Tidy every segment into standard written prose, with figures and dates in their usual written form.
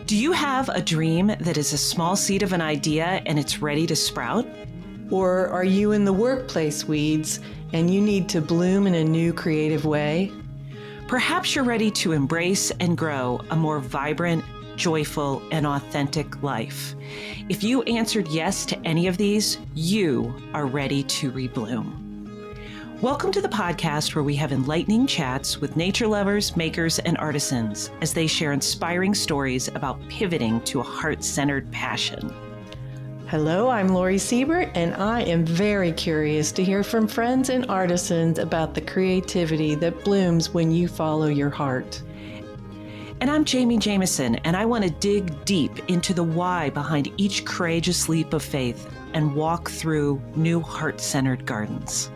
Do you have a dream that is a small seed of an idea and it's ready to sprout? Or are you in the workplace weeds and you need to bloom in a new creative way? Perhaps you're ready to embrace and grow a more vibrant, joyful, and authentic life. If you answered yes to any of these, you are ready to rebloom. Welcome to the podcast where we have enlightening chats with nature lovers, makers, and artisans as they share inspiring stories about pivoting to a heart-centered passion. Hello, I'm Lori Siebert, and I am very curious to hear from friends and artisans about the creativity that blooms when you follow your heart. And I'm Jamie Jameson, and I want to dig deep into the why behind each courageous leap of faith and walk through new heart-centered gardens.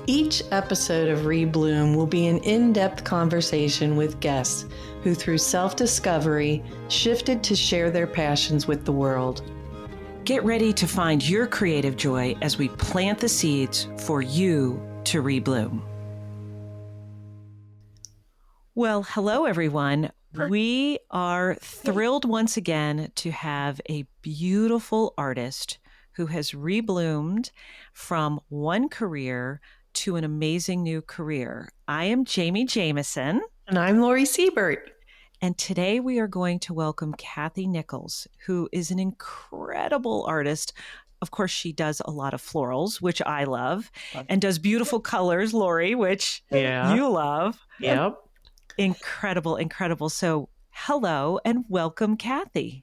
Each episode of Rebloom will be an in-depth conversation with guests who, through self-discovery, shifted to share their passions with the world. Get ready to find your creative joy as we plant the seeds for you to rebloom. Well, hello, everyone. We are thrilled once again to have a beautiful artist who has rebloomed from one career to an amazing new career. I am Jamie Jameson. And I'm Lori Siebert. And today we are going to welcome Cathy Nichols, who is an incredible artist. Of course, she does a lot of florals, which I love, and does beautiful colors, Lori, which you love. Yep. Incredible, incredible. So hello and welcome, Cathy.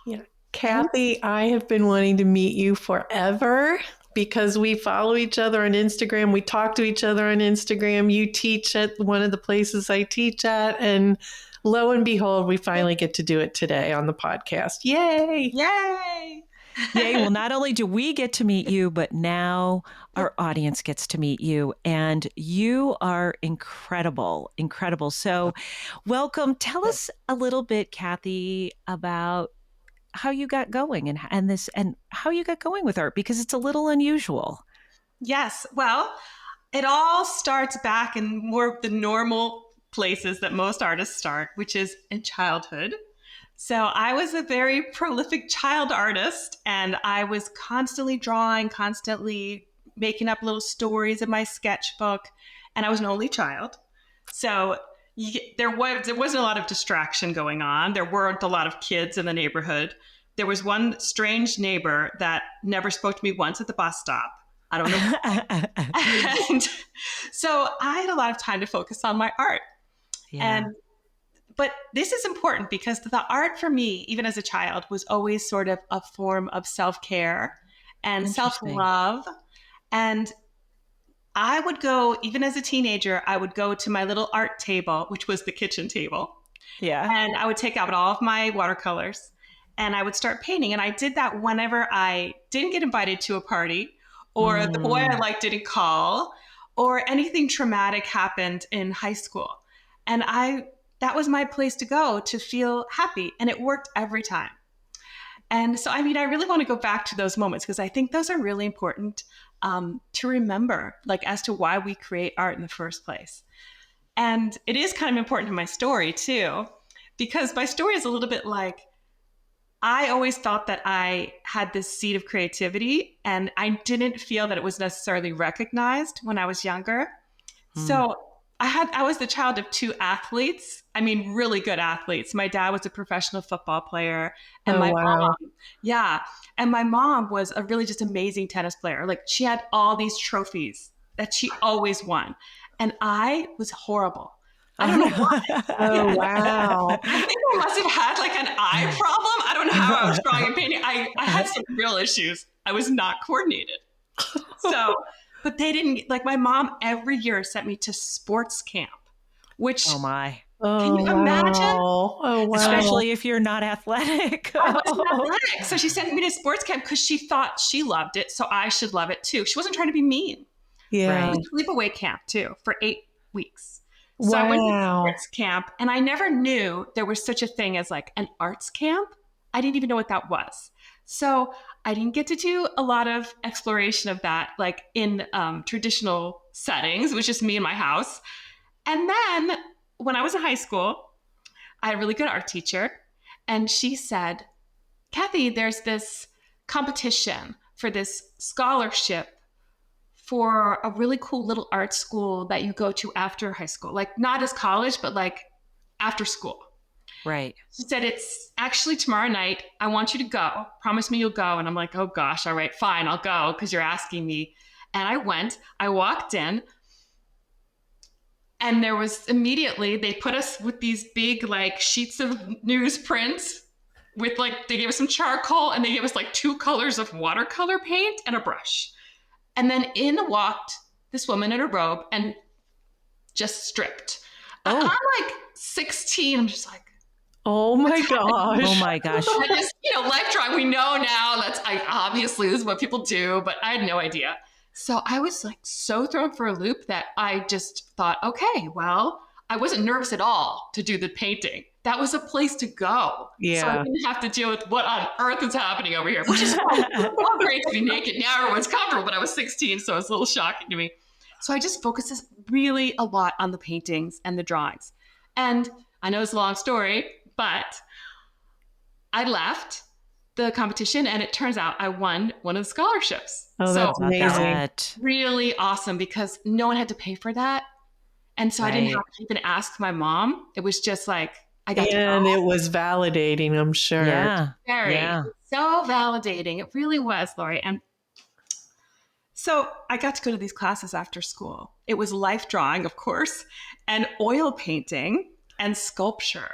Yeah. Cathy, I have been wanting to meet you forever because we follow each other on Instagram. We talk to each other on Instagram. You teach at one of the places I teach at, and lo and behold, we finally get to do it today on the podcast. Yay! Yay! Yay. Well, not only do we get to meet you, but now our audience gets to meet you. And you are incredible, incredible. So welcome. Tell us a little bit, Cathy, about how you got going and how you got going with art, because it's a little unusual. Yes. Well, it all starts back in more of the normal places that most artists start, which is in childhood. So I was a very prolific child artist, and I was constantly drawing, constantly making up little stories in my sketchbook, and I was an only child. So there wasn't a lot of distraction going on. There weren't a lot of kids in the neighborhood. There was one strange neighbor that never spoke to me once at the bus stop. I don't know. And so I had a lot of time to focus on my art. Yeah. But this is important because the art for me, even as a child, was always sort of a form of self-care and self-love. And I would go, even as a teenager, I would go to my little art table, which was the kitchen table. Yeah. And I would take out all of my watercolors and I would start painting. And I did that whenever I didn't get invited to a party, or the boy I liked didn't call, or anything traumatic happened in high school. And that was my place to go to feel happy. And it worked every time. And so, I really want to go back to those moments because I think those are really important to remember, like as to why we create art in the first place. And it is kind of important to my story too, because my story is a little bit like, I always thought that I had this seed of creativity and I didn't feel that it was necessarily recognized when I was younger. So I was the child of two athletes. Really good athletes. My dad was a professional football player, and my mom was a really just amazing tennis player. Like, she had all these trophies that she always won, and I was horrible. I don't know why. Oh, wow. I think I must have had like an eye problem. I don't know how I was drawing and painting. I had some real issues. I was not coordinated. So, but they didn't, like, my mom every year sent me to sports camp, which, Oh my. Can you imagine? Oh, wow. Especially if you're not athletic. I wasn't athletic. So she sent me to sports camp because she thought she loved it, so I should love it too. She wasn't trying to be mean. Yeah. It was sleepaway camp too for 8 weeks. So I went to sports camp, and I never knew there was such a thing as like an arts camp. I didn't even know what that was. So I didn't get to do a lot of exploration of that, like in traditional settings. It was just me in my house. And then when I was in high school, I had a really good art teacher. And she said, Cathy, there's this competition for this scholarship for a really cool little art school that you go to after high school, like not as college, but like after school. Right. She said, it's actually tomorrow night. I want you to go. Promise me you'll go. And I'm like, oh gosh, all right, fine, I'll go because you're asking me. And I went, I walked in, and there was immediately, they put us with these big like sheets of newsprint with like, they gave us some charcoal and they gave us like 2 colors of watercolor paint and a brush. And then in walked this woman in a robe and just stripped. Oh. I'm like 16. I'm just like, oh my gosh. Oh my gosh. I just, life drawing, we know now obviously this is what people do, but I had no idea. So I was like so thrown for a loop that I just thought, okay, well, I wasn't nervous at all to do the painting. That was a place to go. Yeah. So I didn't have to deal with what on earth is happening over here, which is all great to be naked. Now everyone's comfortable, but I was 16, so it's a little shocking to me. So I just focused really a lot on the paintings and the drawings. And I know it's a long story, but I left the competition and it turns out I won one of the scholarships. Oh, that's so amazing. that was really awesome because no one had to pay for that. And so I didn't have to even ask my mom. It was just like, I got to go. And it was validating, I'm sure. Yeah. Very. Yeah. So validating. It really was, Lori. And so I got to go to these classes after school. It was life drawing, of course, and oil painting and sculpture.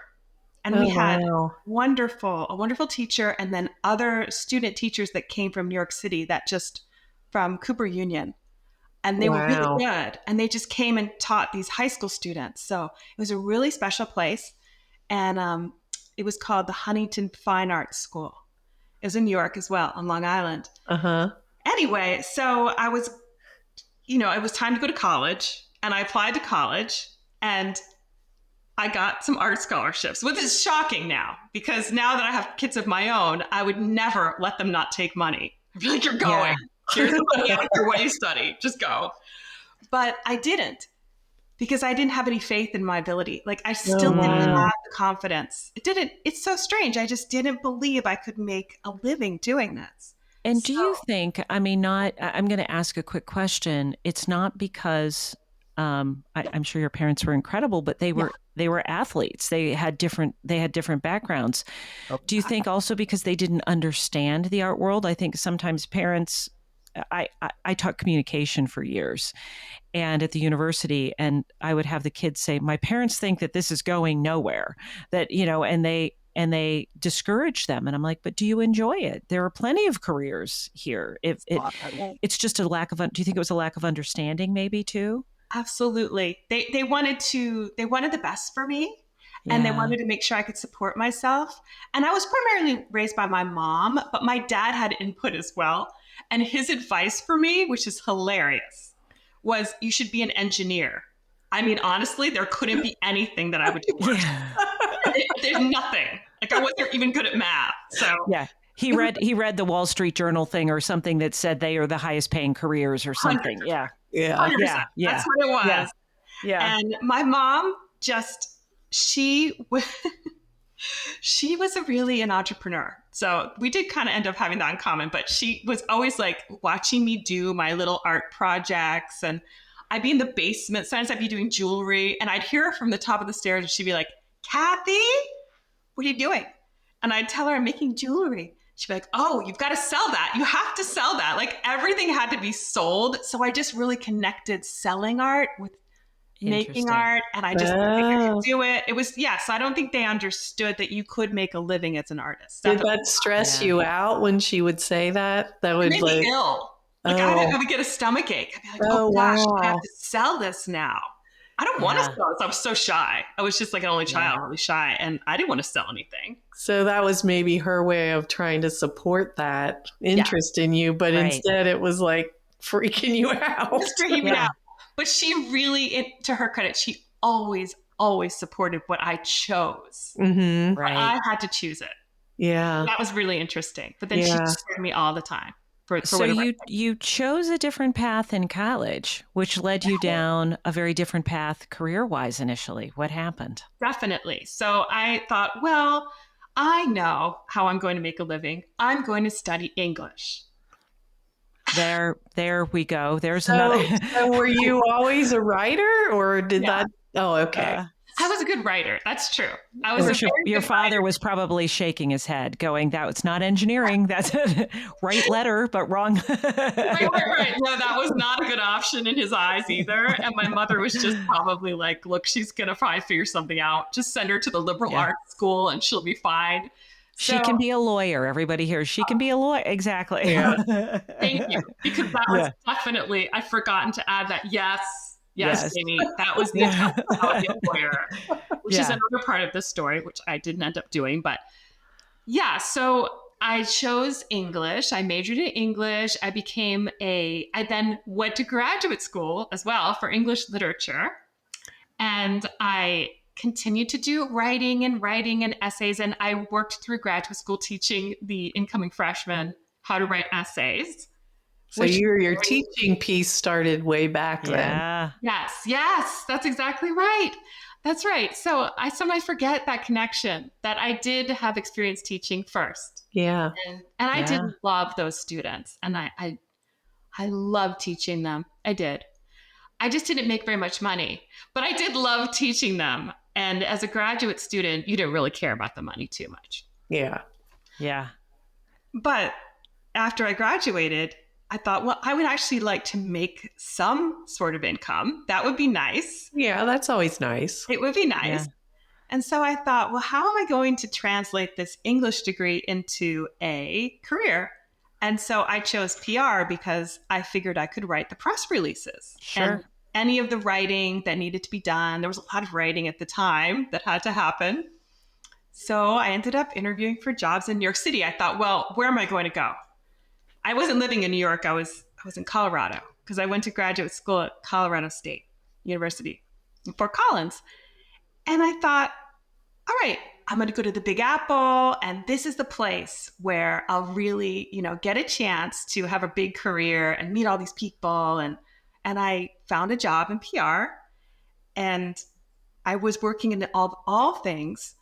And we had a wonderful teacher and then other student teachers that came from New York City from Cooper Union. And they were really good. And they just came and taught these high school students. So it was a really special place. And it was called the Huntington Fine Arts School. It was in New York as well, on Long Island. Uh-huh. Anyway, so I was, it was time to go to college. And I applied to college. And I got some art scholarships, which is shocking now. Because now that I have kids of my own, I would never let them not take money. I'd be like, you're going. Yeah. Here's the money after what you study. Just go. But I didn't. Because I didn't have any faith in my ability. Like I still didn't have the confidence. It's so strange. I just didn't believe I could make a living doing this. And do you think, I'm going to ask a quick question. It's not because, I'm sure your parents were incredible, but they were athletes. They had different backgrounds. Okay. Do you think also because they didn't understand the art world? I think sometimes parents, I taught communication for years and at the university, and I would have the kids say, my parents think that this is going nowhere, that, and they discourage them. And I'm like, but do you enjoy it? There are plenty of careers here. It's just a lack of, do you think it was a lack of understanding maybe too? Absolutely. They wanted the best for me. And they wanted to make sure I could support myself. And I was primarily raised by my mom, but my dad had input as well. And his advice for me, which is hilarious, was you should be an engineer. I mean, honestly, there couldn't be anything that I would do worse. There's nothing. Like I wasn't even good at math. So yeah. He read the Wall Street Journal thing or something that said they are the hiest paying careers or something. 100%. Yeah. Yeah. That's what it was. Yeah. And my mom she was really an entrepreneur. So we did kind of end up having that in common, but she was always like watching me do my little art projects. And I'd be in the basement. Sometimes I'd be doing jewelry and I'd hear her from the top of the stairs and she'd be like, Cathy, what are you doing? And I'd tell her I'm making jewelry. She'd be like, oh, you've got to sell that. You have to sell that. Like everything had to be sold. So I just really connected selling art with making art. And I just think I could do it. It was, so I don't think they understood that you could make a living as an artist. Did that stress you out when she would say that? That would make me ill. Like I would get a stomach ache. I'd be like, oh gosh, I have to sell this now. I don't want to sell this. I was so shy. I was just like an only child, really shy. And I didn't want to sell anything. So that was maybe her way of trying to support that interest in you. But instead it was like freaking you out. Just freaking me out. But she really, to her credit, she always supported what I chose. Mm-hmm. Right. I had to choose it. Yeah. That was really interesting. But then she supported me all the time. So you chose a different path in college, which led you down a very different path career-wise initially. What happened? Definitely. So I thought, well, I know how I'm going to make a living. I'm going to study English. There we go. There's another. So were you always a writer, or did Yeah. that? Oh, okay. I was a good writer. That's true. I was Your father was probably shaking his head, going, "That's not engineering. That's a right letter, but wrong." Right. No, that was not a good option in his eyes either. And my mother was just probably like, "Look, she's gonna probably figure something out. Just send her to the liberal arts school, and she'll be fine." She can be a lawyer. Everybody here. She can be a lawyer. Exactly. Yeah. Thank you, because that was definitely, I'd forgotten to add that. Yes, Jamie, that was the intention. I would be a lawyer, which is another part of this story, which I didn't end up doing. But yeah, so I chose English. I majored in English. I then went to graduate school as well for English literature. And I continued to do writing and essays. And I worked through graduate school teaching the incoming freshmen how to write essays. So your teaching piece started way back then. Yes, that's exactly right. That's right. So I sometimes forget that connection, that I did have experience teaching first. Yeah. And I did love those students. And I loved teaching them. I did. I just didn't make very much money, but I did love teaching them. And as a graduate student, you didn't really care about the money too much. Yeah. Yeah. But after I graduated, I thought, well, I would actually like to make some sort of income. That would be nice. Yeah, that's always nice. It would be nice. Yeah. And so I thought, well, how am I going to translate this English degree into a career? And so I chose PR because I figured I could write the press releases. Sure. And any of the writing that needed to be done. There was a lot of writing at the time that had to happen. So I ended up interviewing for jobs in New York City. I thought, well, where am I going to go? I wasn't living in New York. I was in Colorado because I went to graduate school at Colorado State University in Fort Collins. And I thought, all right, I'm going to go to the Big Apple, and this is the place where I'll really, get a chance to have a big career and meet all these people. And I found a job in PR, and I was working in all things,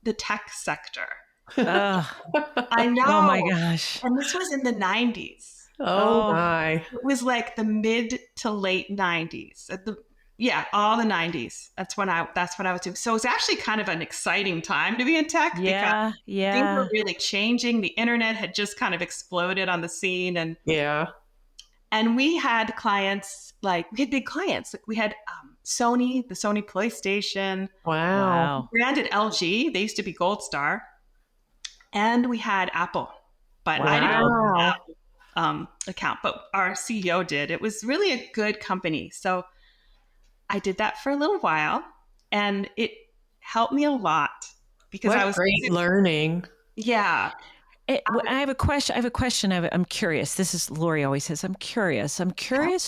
the tech sector. I know. Oh my gosh. And this was in the 90s. Oh my. It was like the mid to late 90s. All the 90s. That's what I was doing. So it's actually kind of an exciting time to be in tech because things were really changing. The internet had just kind of exploded on the scene, and we had clients, we had big clients. We had Sony, the Sony PlayStation. Wow. Branded LG. They used to be Gold Star. And we had Apple. But I didn't have an Apple account, but our CEO did. It was really a good company. So I did that for a little while, and it helped me a lot because I was great learning. Yeah. I have a question. I'm curious. This is Lori always says, I'm curious.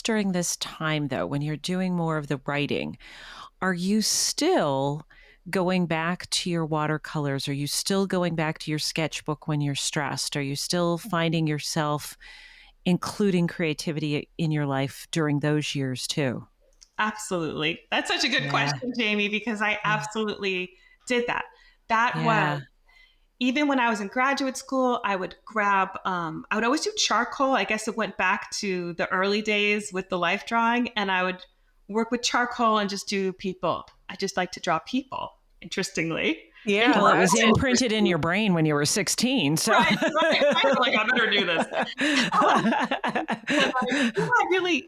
During this time, though, when you're doing more of the writing, are you still going back to your watercolors? Are you still going back to your sketchbook when you're stressed? Are you still finding yourself including creativity in your life during those years too? Absolutely. That's such a good question, Jamie, because I absolutely did that. That was, even when I was in graduate school, I would grab, I would always do charcoal. I guess it went back to the early days with the life drawing, and I would work with charcoal and just do people. I just like to draw people, interestingly. Yeah. Well, it was imprinted in your brain when you were 16. So right. I better do this.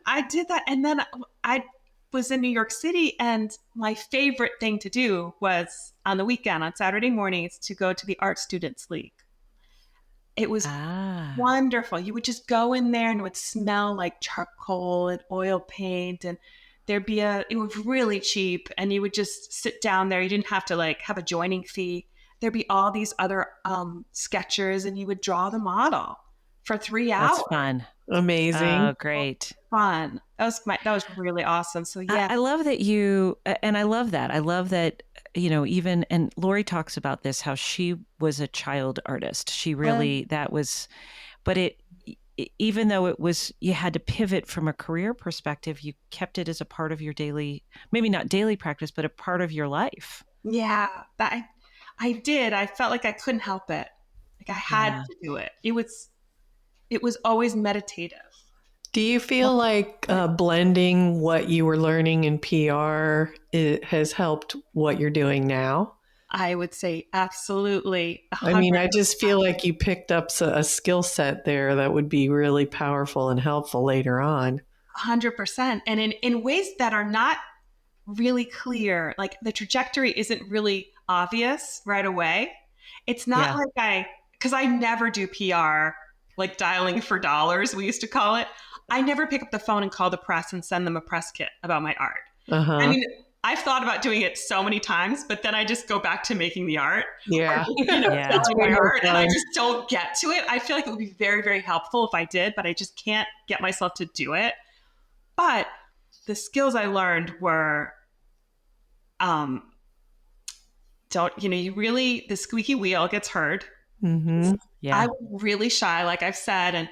I did that. And then I was in New York City, and my favorite thing to do was on the weekend, on Saturday mornings, to go to the Art Students League. It was wonderful. You would just go in there, and it would smell like charcoal and oil paint, and it was really cheap, and you would just sit down there. You didn't have to have a joining fee. There'd be all these other sketchers, and you would draw the model for 3 hours. That's fun. Amazing. Oh, great. Fun. That was really awesome. So I love that I love that. I love that, even, and Lori talks about this, how she was a child artist. She really, even though it was, you had to pivot from a career perspective, you kept it as a part of your daily, maybe not daily practice, but a part of your life. Yeah. I did. I felt like I couldn't help it. Like I had to do it. It was always meditative. Do you feel like blending what you were learning in PR has helped what you're doing now? I would say absolutely. I mean, I just feel like you picked up a skill set there that would be really powerful and helpful later on. 100%. And in ways that are not really clear, like the trajectory isn't really obvious right away. It's not like because I never do PR, like dialing for dollars, we used to call it. I never pick up the phone and call the press and send them a press kit about my art. I mean, I've thought about doing it so many times, but then I just go back to making the art. Yeah. That's my art, and I just don't get to it. I feel like it would be very, very helpful if I did, but I just can't get myself to do it. But the skills I learned were, the squeaky wheel gets heard. Mm-hmm. Yeah. I was really shy, like I've said, and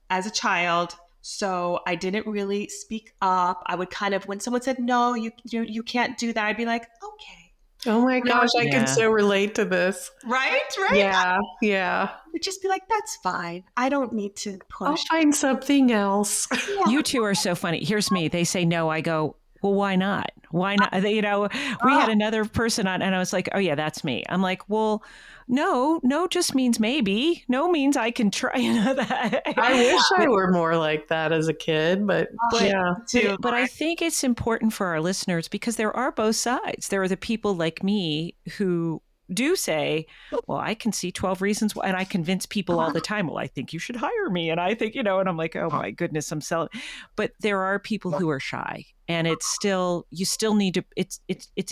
as a child, so I didn't really speak up. I would kind of, when someone said, no, you can't do that, I'd be like, okay. Oh my gosh, I can so relate to this. Right? Yeah. I would just be like, that's fine. I don't need to push. I'll find something else. Yeah. You two are so funny. Here's me. They say no. I go, well, why not? Why not? We had another person on and I was like, oh yeah, that's me. I'm like, well, no just means maybe. No means I can try. That. I wish I were more like that as a kid, but yeah. But I think it's important for our listeners because there are both sides. There are the people like me who do say, well, I can see 12 reasons why, and I convince people all the time, well, I think you should hire me. And I think, and I'm like, oh my goodness, I'm selling. But there are people who are shy and you still need to, it's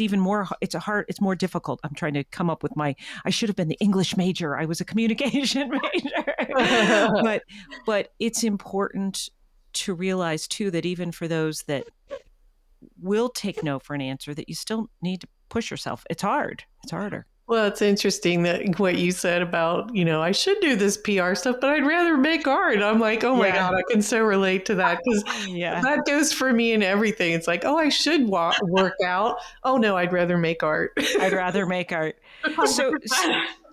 even more, it's more difficult. I'm trying to come up with I should have been the English major. I was a communication major, but it's important to realize too, that even for those that will take no for an answer, that you still need to push yourself. It's hard. It's harder. Well, it's interesting that what you said about, I should do this PR stuff, but I'd rather make art. I'm like, oh my God, I can so relate to that because that goes for me in everything. It's like, oh, I should work out. Oh no, I'd rather make art. I'd rather make art.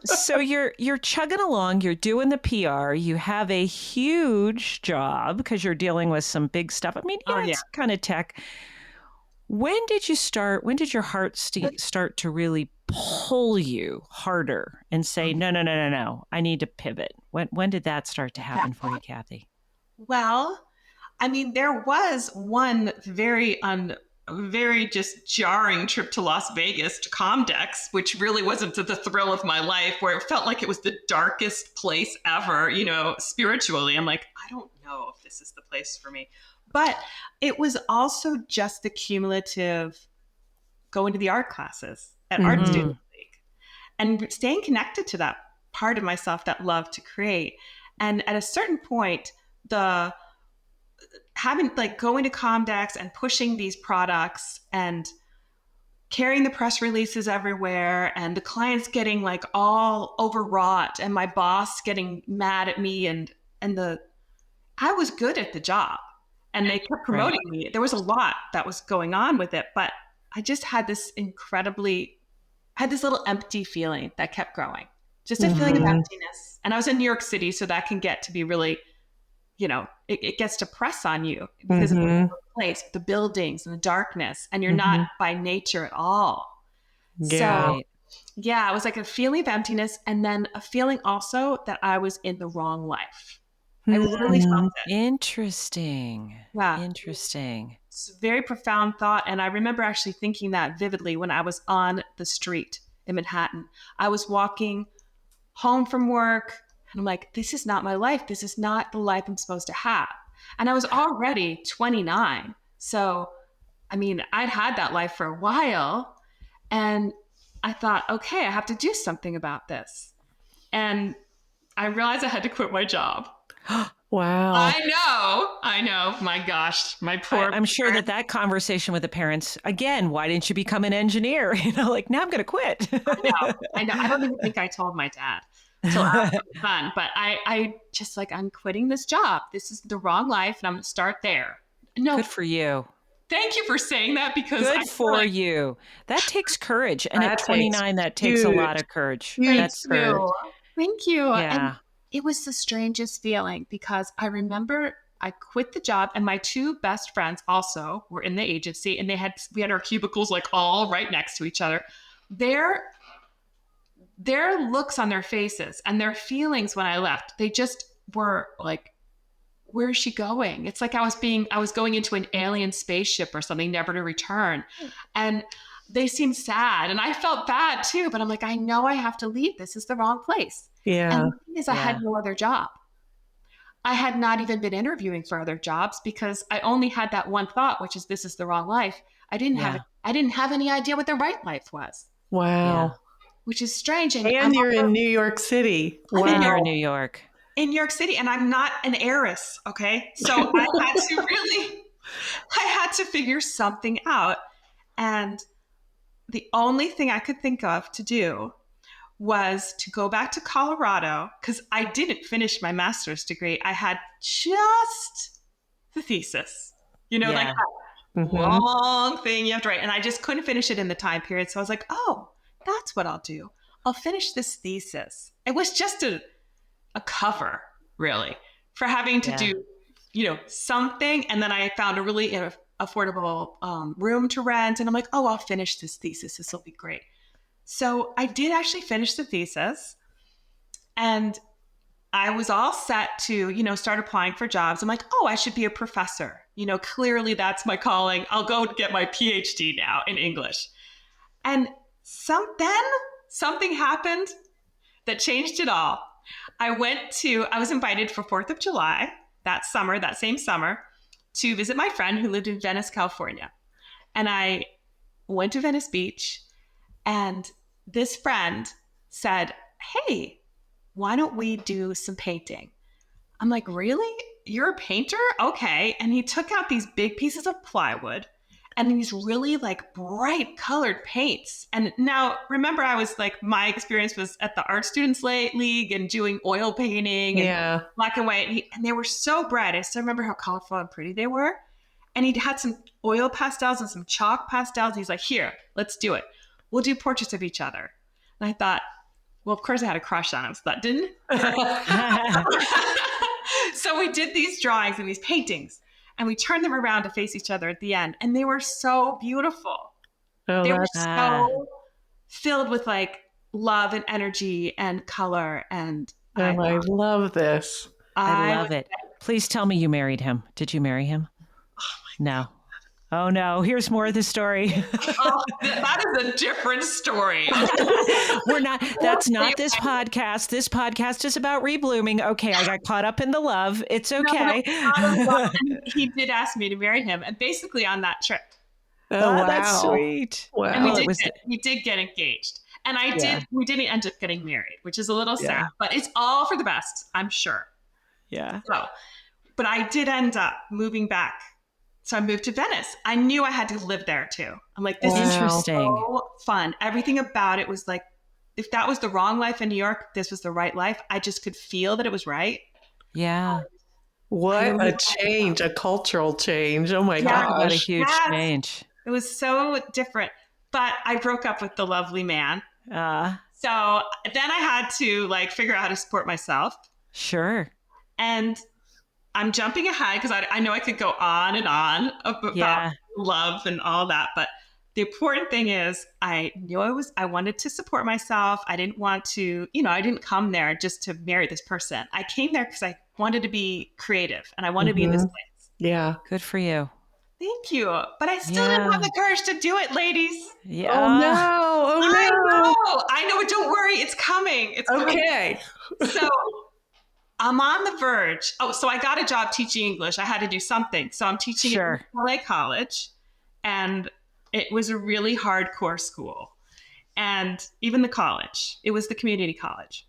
So you're chugging along, you're doing the PR, you have a huge job because you're dealing with some big stuff. I mean, it's kind of tech. When did your heart start to really pull you harder and say, no, I need to pivot? When did that start to happen for you, Cathy? Well, I mean, there was one very just jarring trip to Las Vegas to Comdex, which really wasn't the thrill of my life, where it felt like it was the darkest place ever, spiritually. I'm like, I don't know if this is the place for me. But it was also just the cumulative going to the art classes at Art Student League and staying connected to that part of myself that loved to create. And at a certain point, going to Comdex and pushing these products and carrying the press releases everywhere and the clients getting like all overwrought and my boss getting mad at me and I was good at the job. And they kept promoting me. There was a lot that was going on with it, but I just had this little empty feeling that kept growing. Just a feeling of emptiness. And I was in New York City, so that can get to be really, it gets to press on you because of the place, the buildings and the darkness, and you're not by nature at all. Yeah. So, it was like a feeling of emptiness and then a feeling also that I was in the wrong life. I really felt it. Interesting. Yeah. Interesting. It's a very profound thought. And I remember actually thinking that vividly when I was on the street in Manhattan. I was walking home from work and I'm like, this is not my life. This is not the life I'm supposed to have. And I was already 29. So, I mean, I'd had that life for a while and I thought, okay, I have to do something about this. And I realized I had to quit my job. Wow. I know. My gosh, my poor. I'm sure that conversation with the parents, again, why didn't you become an engineer? Like, now I'm going to quit. I know. I don't even think I told my dad until after the fun, but I just I'm quitting this job. This is the wrong life and I'm going to start there. No. Good for you. Thank you for saying that because Good I feel for like you. That takes courage. And That at takes 29, that takes a lot of courage. huge That's courage. Thank you. Yeah. And it was the strangest feeling because I remember I quit the job and my two best friends also were in the agency and we had our cubicles like all right next to each other. Their looks on their faces and their feelings when I left, they just were like, where is she going? It's like I was going into an alien spaceship or something, never to return. And they seemed sad. And I felt bad too, but I'm like, I know I have to leave. This is the wrong place. Yeah. And the thing is, I had no other job. I had not even been interviewing for other jobs because I only had that one thought, which is this is the wrong life. I didn't have any idea what the right life was. Wow. Which is strange. And you're in New York City. Wow. Wow. And you're in New York. In New York City, and I'm not an heiress, okay? So I had to figure something out. And the only thing I could think of to do was to go back to Colorado because I didn't finish my master's degree. I had just the thesis, like that long thing you have to write. And I just couldn't finish it in the time period. So I was like, oh, that's what I'll do. I'll finish this thesis. It was just a cover, really, for having to do, something. And then I found a really affordable room to rent. And I'm like, oh, I'll finish this thesis. This will be great. So I did actually finish the thesis. And I was all set to, start applying for jobs. I'm like, oh, I should be a professor. Clearly that's my calling. I'll go get my PhD now in English. And then something happened that changed it all. I was invited for 4th of July that same summer, to visit my friend who lived in Venice, California. And I went to Venice Beach, and this friend said, hey, why don't we do some painting? I'm like, really? You're a painter? Okay. And he took out these big pieces of plywood and these really like bright colored paints. And now remember, I was like, my experience was at the Art Students League and doing oil painting and black and white. And they were so bright. I still remember how colorful and pretty they were. And he had some oil pastels and some chalk pastels. He's like, here, let's do it. We'll do portraits of each other. And I thought, well, of course I had a crush on him, so that didn't. So we did these drawings and these paintings, and we turned them around to face each other at the end. And they were so beautiful. They were so filled with like love and energy and color. And I love this. I love it. Please tell me you married him. Did you marry him? No. Oh no, here's more of the story. That is a different story. That's not this podcast. This podcast is about reblooming. Okay, I got caught up in the love. It's okay. No, he did ask me to marry him, and basically on that trip. Oh, wow. That's sweet. Wow. And we did get engaged. And we didn't end up getting married, which is a little sad, but it's all for the best, I'm sure. Yeah. So, but I did end up moving back. So I moved to Venice. I knew I had to live there too. I'm like, this is so fun. Everything about it was like, if that was the wrong life in New York, this was the right life. I just could feel that it was right. Yeah. What a change, a cultural change. Oh my gosh. What a huge change. It was so different. But I broke up with the lovely man. So then I had to like figure out how to support myself. Sure. And I'm jumping ahead because I know I could go on and on about love and all that. But the important thing is I knew I wanted to support myself. I didn't want to, I didn't come there just to marry this person. I came there because I wanted to be creative and I wanted to be in this place. Yeah. Good for you. Thank you. But I still didn't have the courage to do it, ladies. Yeah. Oh no. I know. Don't worry. It's coming. It's okay. Coming. So I'm on the verge. Oh, so I got a job teaching English. I had to do something. So I'm teaching at LA College, and it was a really hardcore school. And even the college, it was the community college.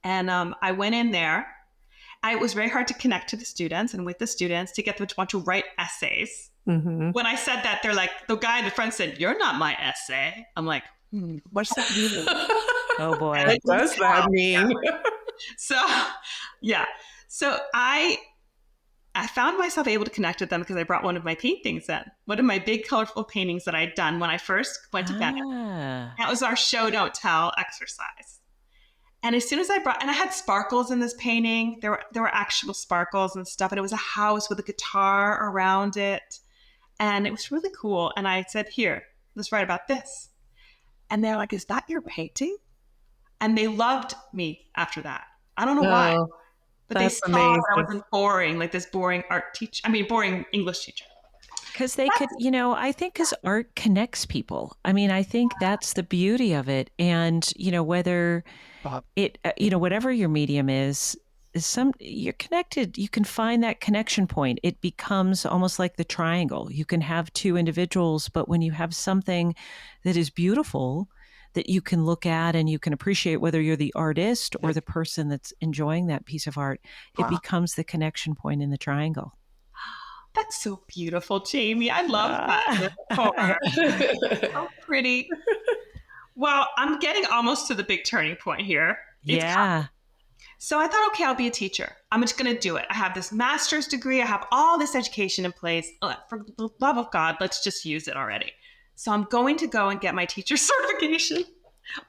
And I went in there. It was very hard to connect to the students and with the students to get them to want to write essays. Mm-hmm. When I said that, they're like, the guy in the front said, "You're not my essay." I'm like, what's that mean? Oh boy. What does that mean? So, yeah. So I I found myself able to connect with them because I brought one of my paintings in, one of my big colorful paintings that I'd done when I first went to Venice. That was our show don't tell exercise. And as soon as I and I had sparkles in this painting, there were actual sparkles and stuff, and it was a house with a guitar around it, and it was really cool. And I said, "Here, let's write about this." And they're like, "Is that your painting?" And they loved me after that. I don't know why, but they saw that I wasn't boring, like this boring boring English teacher. Because they could, I think because art connects people. I mean, I think that's the beauty of it. And, whether it, whatever your medium is you're connected. You can find that connection point. It becomes almost like the triangle. You can have two individuals, but when you have something that is beautiful that you can look at and you can appreciate, whether you're the artist or the person that's enjoying that piece of art, it becomes the connection point in the triangle. That's so beautiful, Jamie. I love that. So pretty. Well, I'm getting almost to the big turning point here. So I thought, okay, I'll be a teacher. I'm just going to do it. I have this master's degree. I have all this education in place. For the love of God, let's just use it already. So I'm going to go and get my teacher certification.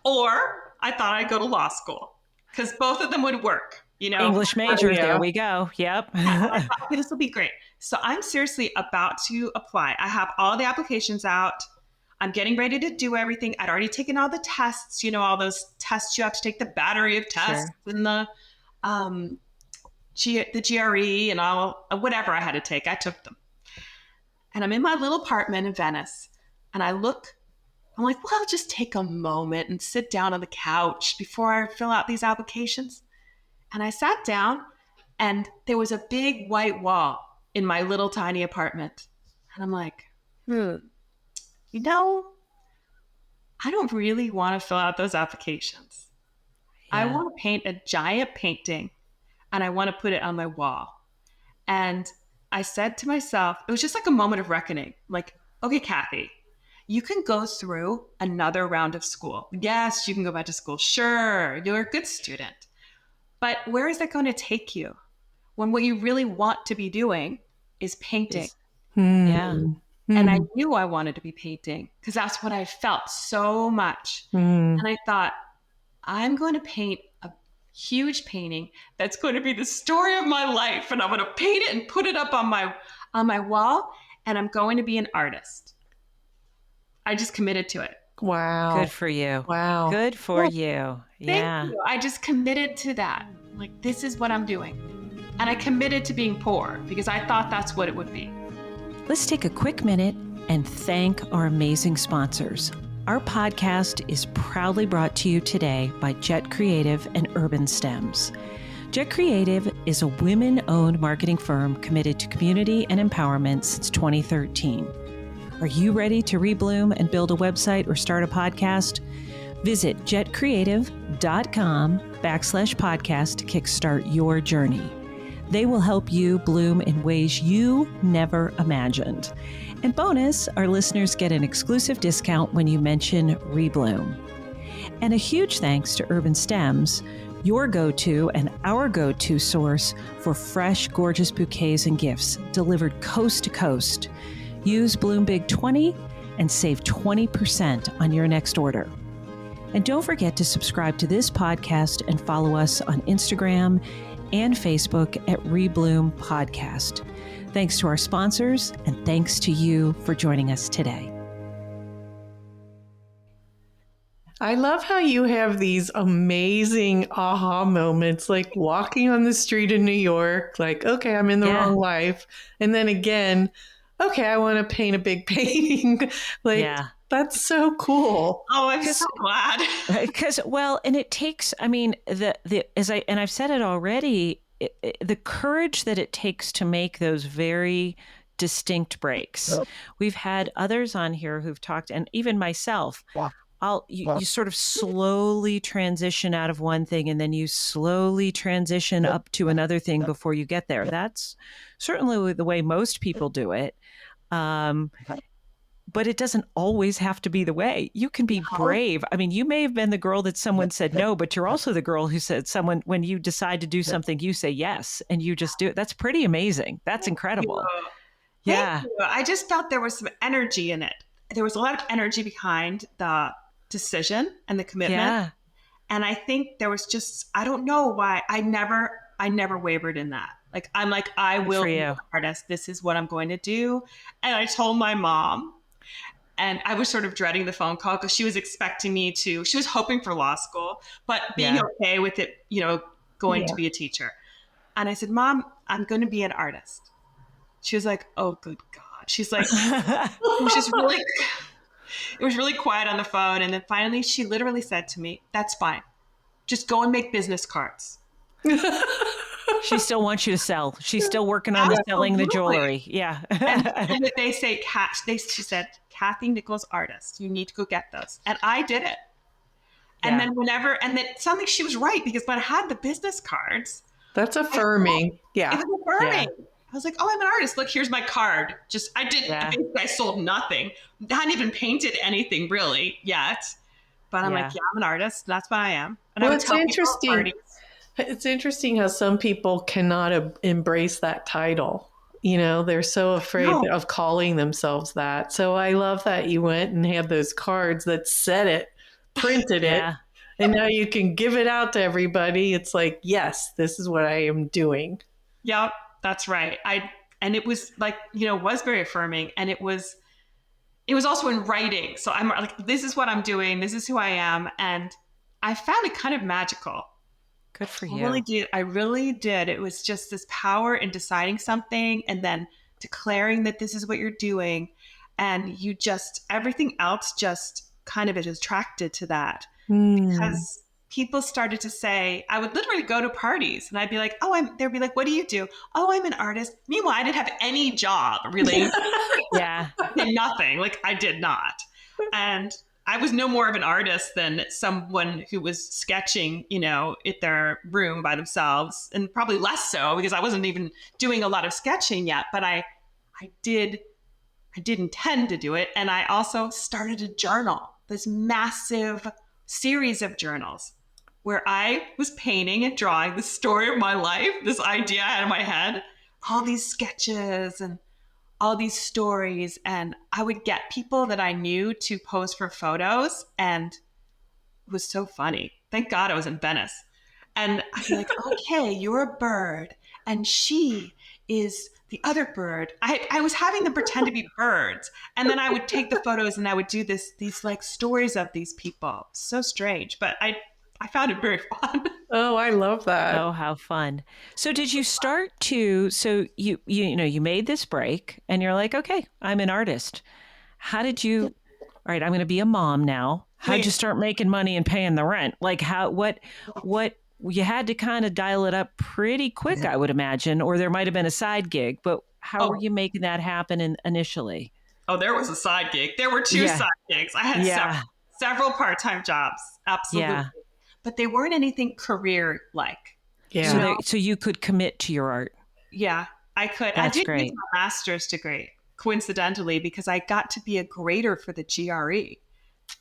Or I thought I'd go to law school because both of them would work. English major. There we go. Yep. I thought, okay, this will be great. So I'm seriously about to apply. I have all the applications out. I'm getting ready to do everything. I'd already taken all the tests, all those tests you have to take, the battery of tests and the GRE and all, whatever I had to take. I took them. And I'm in my little apartment in Venice. And I'm like, well, I'll just take a moment and sit down on the couch before I fill out these applications. And I sat down and there was a big white wall in my little tiny apartment. And I'm like, I don't really want to fill out those applications. I want to paint a giant painting and I want to put it on my wall. And I said to myself, it was just like a moment of reckoning. Like, okay, Cathy, you can go through another round of school. Yes, you can go back to school. Sure, you're a good student. But where is that going to take you when what you really want to be doing is painting? And I knew I wanted to be painting because that's what I felt so much. And I thought, I'm going to paint a huge painting that's going to be the story of my life. And I'm going to paint it and put it up on my wall. And I'm going to be an artist. I just committed to it. Wow. Good for you. Wow. Good for you. Thank you. I just committed to that. Like, this is what I'm doing. And I committed to being poor because I thought that's what it would be. Let's take a quick minute and thank our amazing sponsors. Our podcast is proudly brought to you today by Jet Creative and UrbanStems. Jet Creative is a women-owned marketing firm committed to community and empowerment since 2013. Are you ready to rebloom and build a website or start a podcast? Visit jetcreative.com/podcast to kickstart your journey. They will help you bloom in ways you never imagined. And bonus, our listeners get an exclusive discount when you mention Rebloom. And a huge thanks to UrbanStems, your go-to and our go-to source for fresh, gorgeous bouquets and gifts delivered coast to coast. Use Bloom Big 20 and save 20% on your next order. And don't forget to subscribe to this podcast and follow us on Instagram and Facebook at Rebloom Podcast. Thanks to our sponsors and thanks to you for joining us today. I love how you have these amazing aha moments, like walking on the street in New York, like, okay, I'm in the wrong life. And then again, okay, I want to paint a big painting. That's so cool. Oh, I'm so glad. Because, and it takes, I've said it already, the courage that it takes to make those very distinct breaks. Yep. We've had others on here who've talked, and even myself. Wow. You sort of slowly transition out of one thing and then you slowly transition up to another thing before you get there. That's certainly the way most people do it. but it doesn't always have to be the way. You can be brave. I mean, you may have been the girl that someone said no, but you're also the girl who said someone, when you decide to do something, you say yes and you just do it. That's pretty amazing. That's incredible. Thank you. I just felt there was some energy in it. There was a lot of energy behind the decision and the commitment. Yeah. And I think there was just, I don't know why I never wavered in that. Like, I'm like, I will be an artist. This is what I'm going to do. And I told my mom, and I was sort of dreading the phone call because she was expecting me to, she was hoping for law school, but being okay with it, you know, going to be a teacher. And I said, Mom, I'm going to be an artist. She was like, oh, good God. She's like, it was really quiet on the phone. And then finally she literally said to me, that's fine. Just go and make business cards. She still wants you to sell. She's still working on selling the jewelry. Yeah. and they say, she said, Cathy Nichols artist, you need to go get those. And I did it. And then suddenly she was right, because when I had the business cards. That's affirming. It was affirming. Yeah. I was like, oh, I'm an artist. Look, here's my card. I sold nothing. I hadn't even painted anything really yet. But I'm like, I'm an artist. That's what I am. And it's interesting. It's interesting how some people cannot embrace that title. You know, they're so afraid of calling themselves that. So I love that you went and had those cards that said it, printed it, and now you can give it out to everybody. It's like, yes, this is what I am doing. Yep, that's right. And it was like, you know, was very affirming, and it was also in writing. So I'm like, this is what I'm doing. This is who I am. And I found it kind of magical. Good for you. I really did. It was just this power in deciding something and then declaring that this is what you're doing. And everything else just kind of is attracted to that. Because people started to say, I would literally go to parties and I'd be like, they'd be like, what do you do? Oh, I'm an artist. Meanwhile, I didn't have any job really. Yeah. I did nothing. Like, I did not. And I was no more of an artist than someone who was sketching, you know, at their room by themselves, and probably less so because I wasn't even doing a lot of sketching yet, but I did intend to do it. And I also started a journal, this massive series of journals where I was painting and drawing the story of my life, this idea I had in my head, all these sketches and all these stories. And I would get people that I knew to pose for photos. And it was so funny. Thank God I was in Venice. And I'd be like, okay, you're a bird. And she is the other bird. I was having them pretend to be birds. And then I would take the photos and I would do these like stories of these people. So strange. But I found it very fun. Oh, I love that. Oh, how fun. So did you start to, you made this break and you're like, okay, I'm an artist. How did you, all right, I'm going to be a mom now. How'd you start making money and paying the rent? Like what you had to kind of dial it up pretty quick, I would imagine, or there might've been a side gig, but how were you making that happen initially? Oh, there was a side gig. There were two side gigs. I had several part-time jobs. Absolutely. Yeah. But they weren't anything career-like. Yeah. So you could commit to your art. Yeah, I could. That's I did great. get my master's degree, coincidentally, because I got to be a grader for the GRE.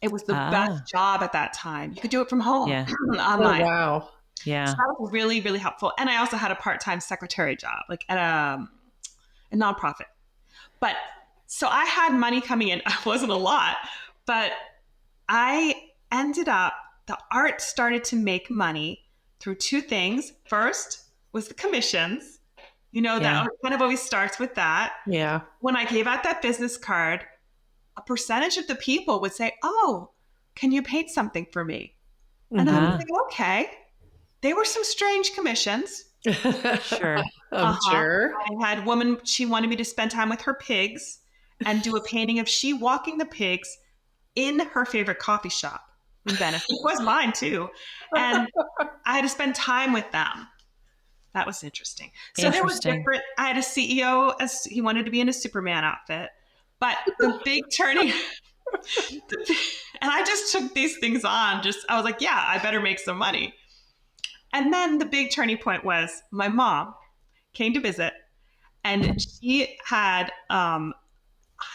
It was the best job at that time. You could do it from home, online. Oh, wow. Yeah. So that was really, really helpful. And I also had a part-time secretary job, like at a nonprofit. But so I had money coming in. It wasn't a lot, but I ended up, the art started to make money through two things. First was the commissions. You know, that kind of always starts with that. Yeah. When I gave out that business card, a percentage of the people would say, oh, can you paint something for me? And I was like, okay. They were some strange commissions. Sure. I'm sure. I had a woman, she wanted me to spend time with her pigs and do a painting of she walking the pigs in her favorite coffee shop in Venice. It was mine too. And I had to spend time with them. That was interesting. So there was different, I had a CEO, he wanted to be in a Superman outfit, but the big turning, and I just took these things on, I was like, yeah, I better make some money. And then the big turning point was my mom came to visit, and she had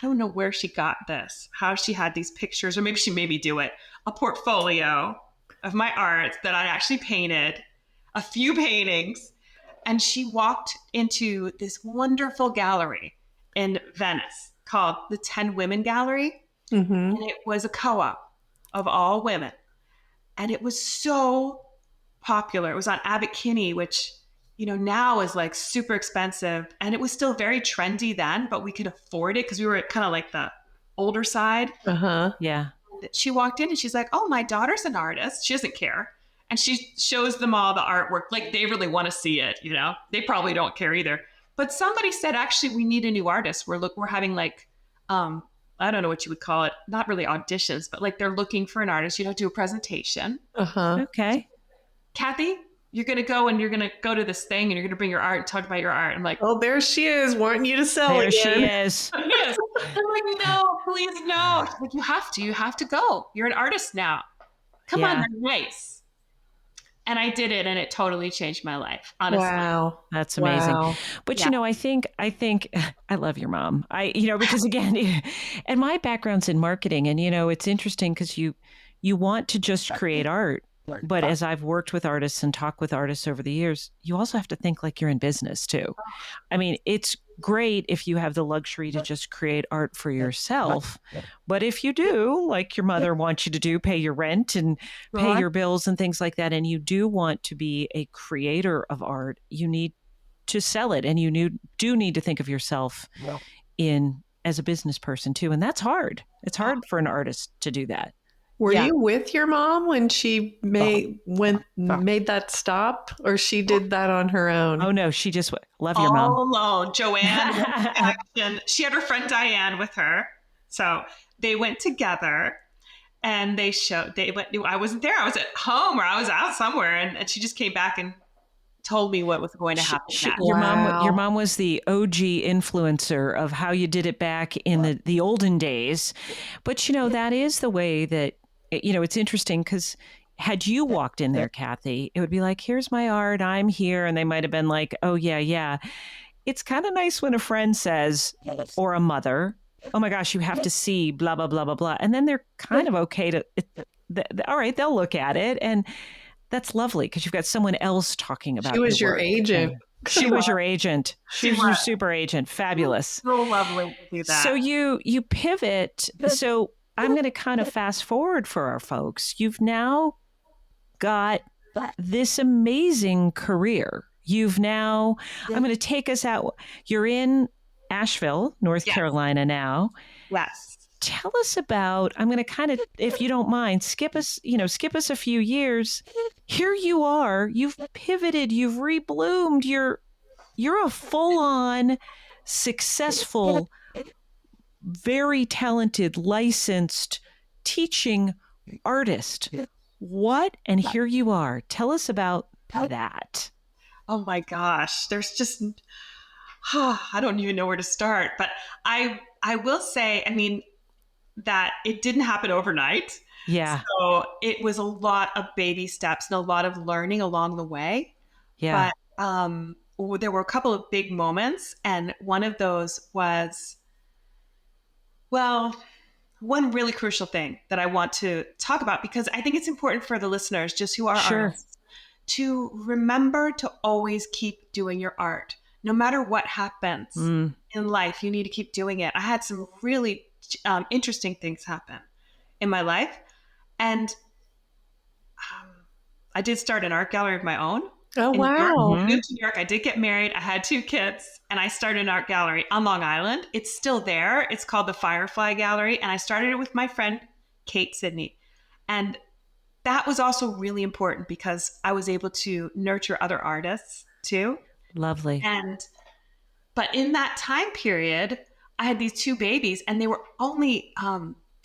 I don't know where she got this, how she had these pictures, or maybe she made me do it, a portfolio of my art that I actually painted, a few paintings. And she walked into this wonderful gallery in Venice called the 10 Women Gallery. Mm-hmm. And it was a co-op of all women. And it was so popular. It was on Abbot Kinney, which, now is like super expensive. And it was still very trendy then, but we could afford it because we were kind of like the older side. Uh-huh. Yeah. She walked in and she's like, oh, my daughter's an artist. She doesn't care. And she shows them all the artwork. Like they really want to see it, They probably don't care either. But somebody said, actually, we need a new artist. We're having like, I don't know what you would call it. Not really auditions, but like they're looking for an artist. Do a presentation. Uh-huh. Okay. Kathy, you're going to go and you're going to go to this thing and you're going to bring your art and talk about your art. I'm like, Oh, there she is, wanting you to sell There again. she is. yes. I'm like, no, please, no. She's like, you have to go. You're an artist now. Come on, you're nice. And I did it, and it totally changed my life. Honestly, Wow, that's amazing. Wow. But I think I love your mom. Because again, and my background's in marketing, and it's interesting because you want to just create art, but as I've worked with artists and talked with artists over the years, you also have to think like you're in business too. I mean, it's great if you have the luxury to just create art for yourself, but if you do, like your mother wants you to do, pay your rent and pay your bills and things like that, and you do want to be a creator of art, you need to sell it, and you do need to think of yourself as a business person too, and that's hard. It's hard for an artist to do that. Were you with your mom when she made that stop, or she did that on her own? Oh no, she just love your mom. All alone. Joanne, she had her friend Diane with her, so they went together, and I wasn't there. I was at home or I was out somewhere, and she just came back and told me what was going to happen next. Your mom was the OG influencer of how you did it back in the olden days, but that is the way that. It's interesting because had you walked in there, Cathy, it would be like, here's my art, I'm here. And they might have been like, oh, yeah. It's kind of nice when a friend says, or a mother, oh my gosh, you have to see blah, blah, blah, blah, blah. And then they're kind of okay to, all right, they'll look at it. And that's lovely because you've got someone else talking about it. She was your agent. She was your agent. She was your super agent. Fabulous. So lovely to do that. So you pivot. So I'm going to kind of fast forward for our folks. You've now got this amazing career. I'm going to take us out. You're in Asheville, North Carolina now. Yes. Tell us about, I'm going to kind of, if you don't mind, skip us a few years. Here you are, you've pivoted, you've rebloomed. You're a full-on successful, very talented, licensed teaching artist. What? And here you are. Tell us about that. Oh my gosh. There's just, I don't even know where to start, but I will say, that it didn't happen overnight. Yeah. So it was a lot of baby steps and a lot of learning along the way. Yeah. But there were a couple of big moments. And one of those was, one really crucial thing that I want to talk about, because I think it's important for the listeners, just who are artists, to remember to always keep doing your art. No matter what happens in life, you need to keep doing it. I had some really interesting things happen in my life. And I did start an art gallery of my own. Oh, wow. I moved to New York. I did get married. I had 2 kids, and I started an art gallery on Long Island. It's still there. It's called the Firefly Gallery. And I started it with my friend, Kate Sidney. And that was also really important because I was able to nurture other artists too. Lovely. But in that time period, I had these 2 babies, and they were only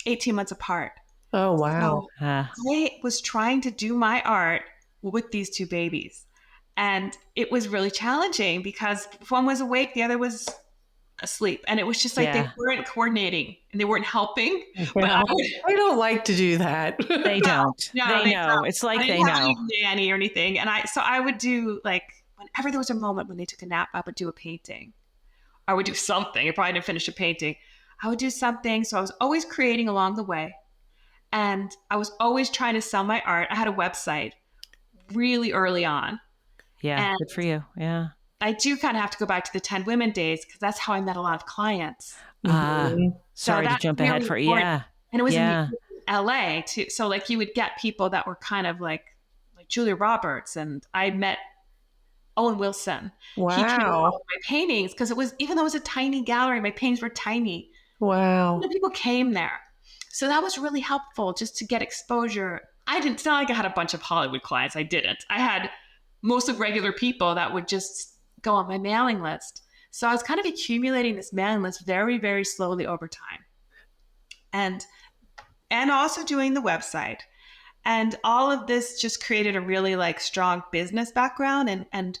18 months apart. Oh, wow. So I was trying to do my art with these 2 babies. And it was really challenging because one was awake, the other was asleep. And it was just like they weren't coordinating and they weren't helping. Well, I don't like to do that. They don't. No, they know. It's like they know. Nanny or anything. And I would do, like, whenever there was a moment when they took a nap, I would do a painting. I would do something. I probably didn't finish a painting. I would do something. So I was always creating along the way. And I was always trying to sell my art. I had a website really early on. Yeah. And Good for you. Yeah. I do kind of have to go back to the 10 women days because that's how I met a lot of clients. Ah, So sorry to that's jump really ahead for important. yeah. And it was Yeah. in LA too. So like you would get people that were kind of like Julia Roberts, and I met Owen Wilson. He came out Wow. with my paintings because it was, even though it was a tiny gallery, my paintings were tiny. Wow. People came there. So that was really helpful just to get exposure. It's not like I had a bunch of Hollywood clients. I didn't. I had mostly regular people that would just go on my mailing list. So I was kind of accumulating this mailing list very, very slowly over time. And also doing the website. And all of this just created a really like strong business background and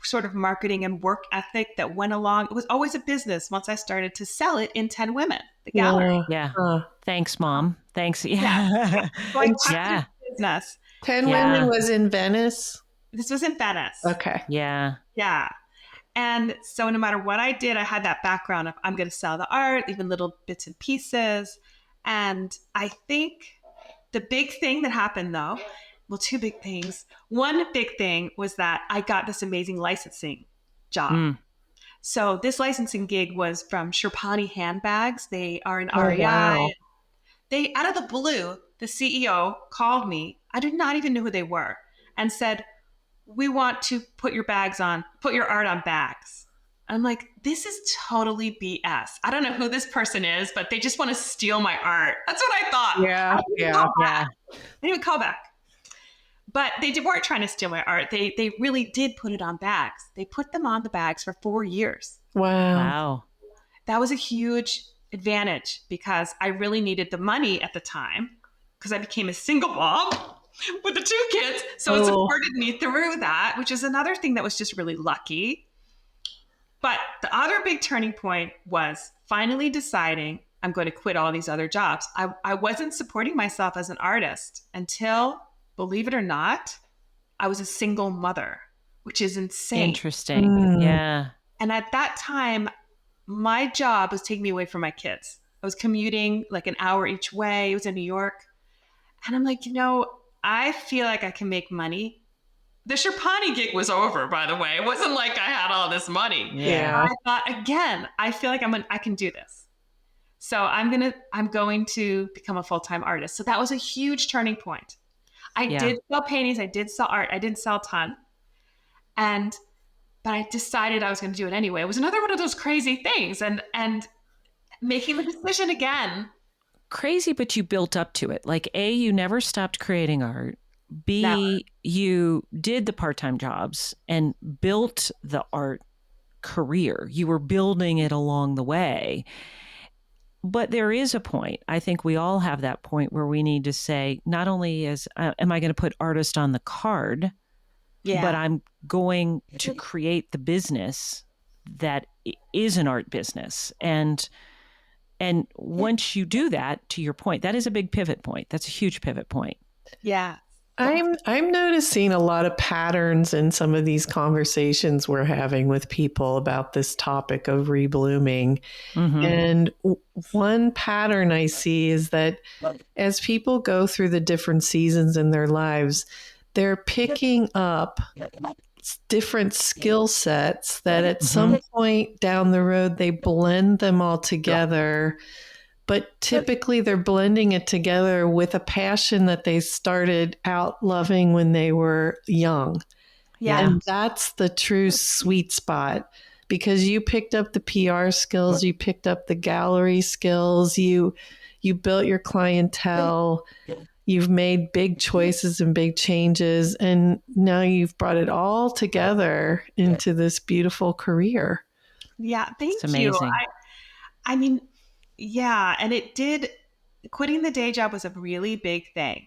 sort of marketing and work ethic that went along. It was always a business once I started to sell it in 10 Women, the gallery. Yeah. Uh, Thanks, Mom. Thanks. Yeah. Yeah. So I kept Yeah. doing business. 10 Yeah. Women was in Venice. This was in Venice. Okay. Yeah. Yeah. And so no matter what I did, I had that background of I'm going to sell the art, even little bits and pieces. And I think the big thing that happened though, well, two big things. One big thing was that I got this amazing licensing job. So this licensing gig was from Sherpani Handbags. They are an REI. Wow. They, out of the blue, the CEO called me. I did not even know who they were and said, we want to put your art on bags. I'm like, this is totally BS. I don't know who this person is, but they just want to steal my art. That's what I thought. Yeah. I didn't even call back. But they weren't trying to steal my art. They really did put it on bags. They put them on the bags for 4 years. Wow. That was a huge advantage because I really needed the money at the time because I became a single mom with the 2 kids. So it supported me through that, which is another thing that was just really lucky. But the other big turning point was finally deciding I'm going to quit all these other jobs. I wasn't supporting myself as an artist until, believe it or not, I was a single mother, which is insane. Interesting. Yeah. And at that time, my job was taking me away from my kids. I was commuting like an hour each way. It was in New York. And I'm like, I feel like I can make money. The Sherpani gig was over, by the way. It wasn't like I had all this money. Yeah. I thought, again, I feel like I can do this. So I'm going to become a full-time artist. So that was a huge turning point. I did sell paintings. I did sell art. I didn't sell a ton. But I decided I was going to do it anyway. It was another one of those crazy things and making the decision again. Crazy, but you built up to it. Like A, you never stopped creating art. B, Never. You did the part-time jobs and built the art career. You were building it along the way. But there is a point. I think we all have that point where we need to say, not only am I going to put artist on the card, but I'm going to create the business that is an art business. And once you do that, to your point, that is a big pivot point. That's a huge pivot point. Yeah. I'm noticing a lot of patterns in some of these conversations we're having with people about this topic of reblooming. Mm-hmm. And one pattern I see is that as people go through the different seasons in their lives, they're picking up different skill sets that at some point down the road, they blend them all together. But typically they're blending it together with a passion that they started out loving when they were young. Yeah. And that's the true sweet spot because you picked up the PR skills, you picked up the gallery skills, you built your clientele, you've made big choices and big changes, and now you've brought it all together into this beautiful career. Yeah. Thank It's amazing. you. I mean, yeah. And quitting the day job was a really big thing.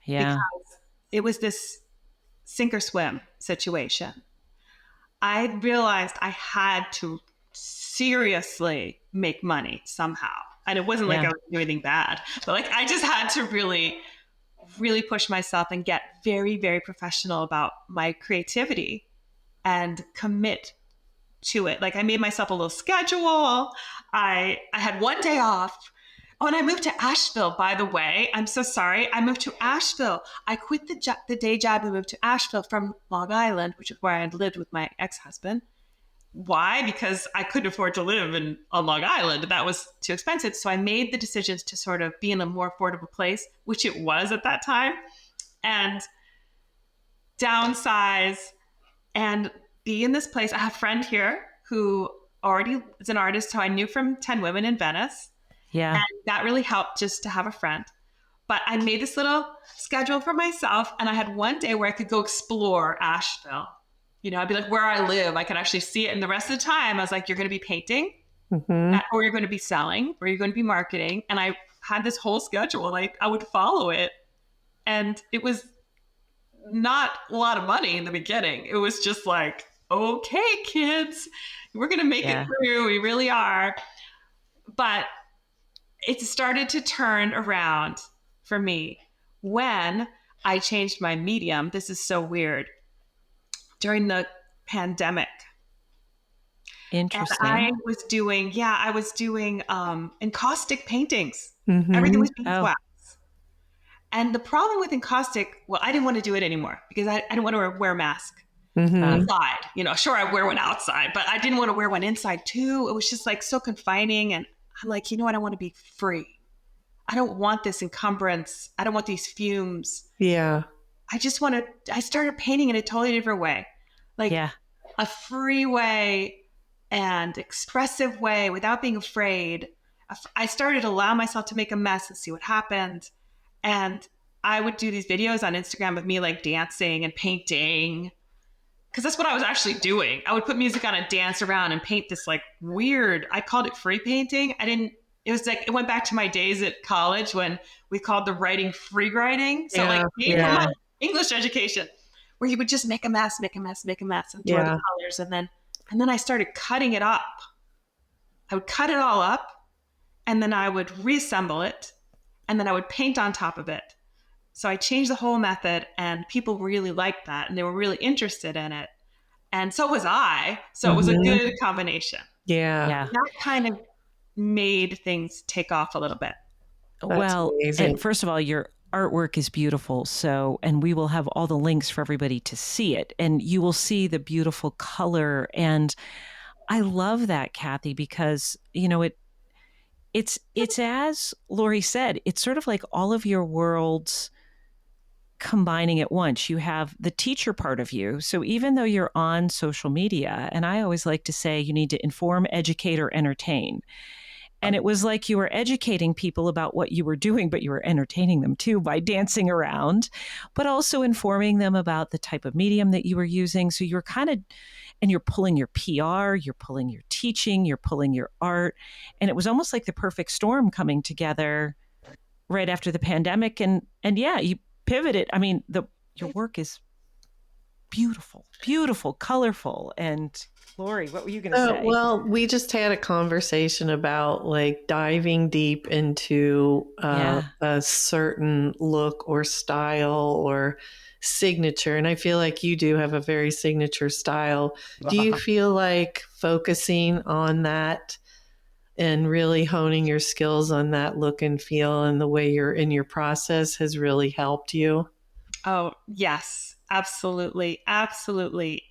Yeah. Because it was this sink or swim situation. I realized I had to seriously make money somehow. And it wasn't like I was doing anything bad, but like I just had to really, really push myself and get very, very professional about my creativity and commit to it. Like I made myself a little schedule. I had one day off. Oh, and I moved to Asheville, by the way. I'm so sorry. I moved to Asheville. I quit the day job and moved to Asheville from Long Island, which is where I had lived with my ex-husband. Why? Because I couldn't afford to live on Long Island. That was too expensive. So I made the decisions to sort of be in a more affordable place, which it was at that time, and downsize and be in this place. I have a friend here who already is an artist who I knew from 10 Women in Venice. Yeah. And that really helped just to have a friend. But I made this little schedule for myself. And I had one day where I could go explore Asheville. You know, I'd be like, where I live, I could actually see it. And the rest of the time, I was like, you're going to be painting, or you're going to be selling, or you're going to be marketing. And I had this whole schedule. Like I would follow it. And it was not a lot of money in the beginning. It was just like, okay, kids, we're going to make it through. We really are. But it started to turn around for me when I changed my medium. This is so weird. During the pandemic. Interesting. And I was doing encaustic paintings. Everything was beeswax. And the problem with encaustic, well, I didn't want to do it anymore because I didn't want to wear a mask inside. You know, sure, I wear one outside, but I didn't want to wear one inside too. It was just like so confining. And I'm like, you know what? I want to be free. I don't want this encumbrance. I don't want these fumes. Yeah. I started painting in a totally different way. Like a free way and expressive way without being afraid. I started to allow myself to make a mess and see what happened. And I would do these videos on Instagram of me like dancing and painting. Because that's what I was actually doing. I would put music on and dance around and paint this like weird, I called it free painting. It was like, it went back to my days at college when we called the writing free writing. So my English education, where you would just make a mess and throw the colors. And then I started cutting it up. I would cut it all up and then I would reassemble it and then I would paint on top of it. So I changed the whole method and people really liked that and they were really interested in it. And so was I. So it was a good combination. Yeah. That kind of made things take off a little bit. That's amazing. And first of all, your artwork is beautiful. So, and we will have all the links for everybody to see it and you will see the beautiful color. And I love that, Cathy, because, you know, it's as Lori said, it's sort of like all of your worlds combining at once. You have the teacher part of you. So even though you're on social media, and I always like to say you need to inform, educate, or entertain. And it was like you were educating people about what you were doing, but you were entertaining them too by dancing around, but also informing them about the type of medium that you were using. So you're and you're pulling your PR, you're pulling your teaching, you're pulling your art. And it was almost like the perfect storm coming together right after the pandemic. And yeah, you pivoted. I mean, your work is beautiful, colorful. And Lori, what were you going to say? Well, we just had a conversation about like diving deep into a certain look or style or signature. And I feel like you do have a very signature style. Do you feel like focusing on that and really honing your skills on that look and feel and the way you're in your process has really helped you? Oh, yes, absolutely. Absolutely.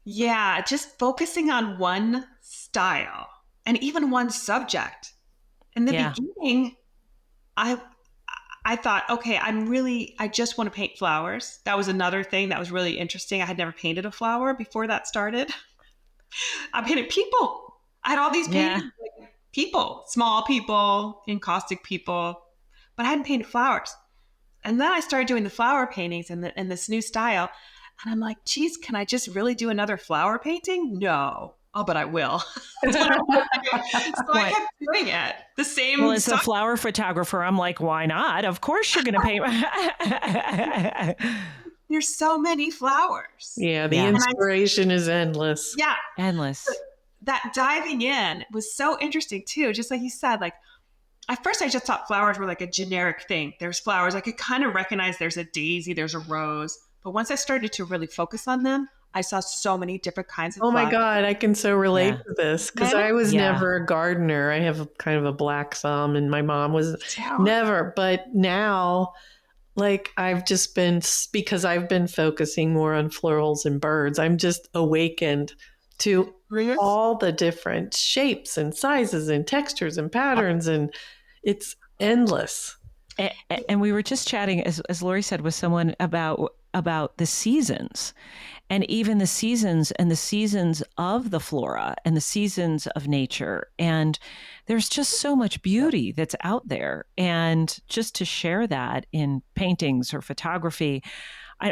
Yeah, just focusing on one style and even one subject. In the beginning, I thought, okay, I just want to paint flowers. That was another thing that was really interesting. I had never painted a flower before that started. I painted people. I had all these paintings, like people, small people, encaustic people, but I hadn't painted flowers. And then I started doing the flower paintings in this new style. And I'm like, geez, can I just really do another flower painting? No. Oh, but I will. So I kept doing it. The same. Well, as a flower photographer, I'm like, why not? Of course you're going to paint. There's so many flowers. Yeah, the inspiration is endless. Yeah. Endless. So that diving in was so interesting too. Just like you said, like at first I just thought flowers were like a generic thing. There's flowers. I could kind of recognize there's a daisy, there's a rose. But once I started to really focus on them, I saw so many different kinds of Oh my flowers. God, I can so relate Yeah. to this because I was Yeah. never a gardener. I have kind of a black thumb, and my mom was never. But now, like, I've just been, because I've been focusing more on florals and birds, I'm just awakened to all the different shapes and sizes and textures and patterns, and it's endless. And we were just chatting, as Lori said, with someone about the seasons, and even the seasons and the seasons of the flora and the seasons of nature. And there's just so much beauty that's out there. And just to share that in paintings or photography,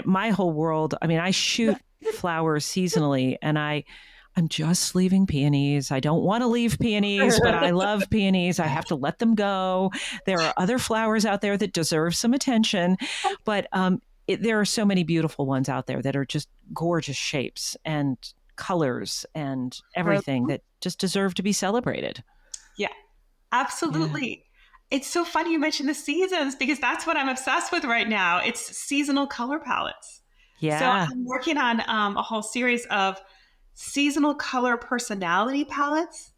my whole world, I mean, I shoot flowers seasonally, and I'm just leaving peonies. I don't want to leave peonies, but I love peonies. I have to let them go. There are other flowers out there that deserve some attention, but there are so many beautiful ones out there that are just gorgeous shapes and colors and everything that just deserve to be celebrated. Yeah, absolutely. Yeah. It's so funny you mentioned the seasons, because that's what I'm obsessed with right now. It's seasonal color palettes. Yeah. So I'm working on a whole series of seasonal color personality palettes.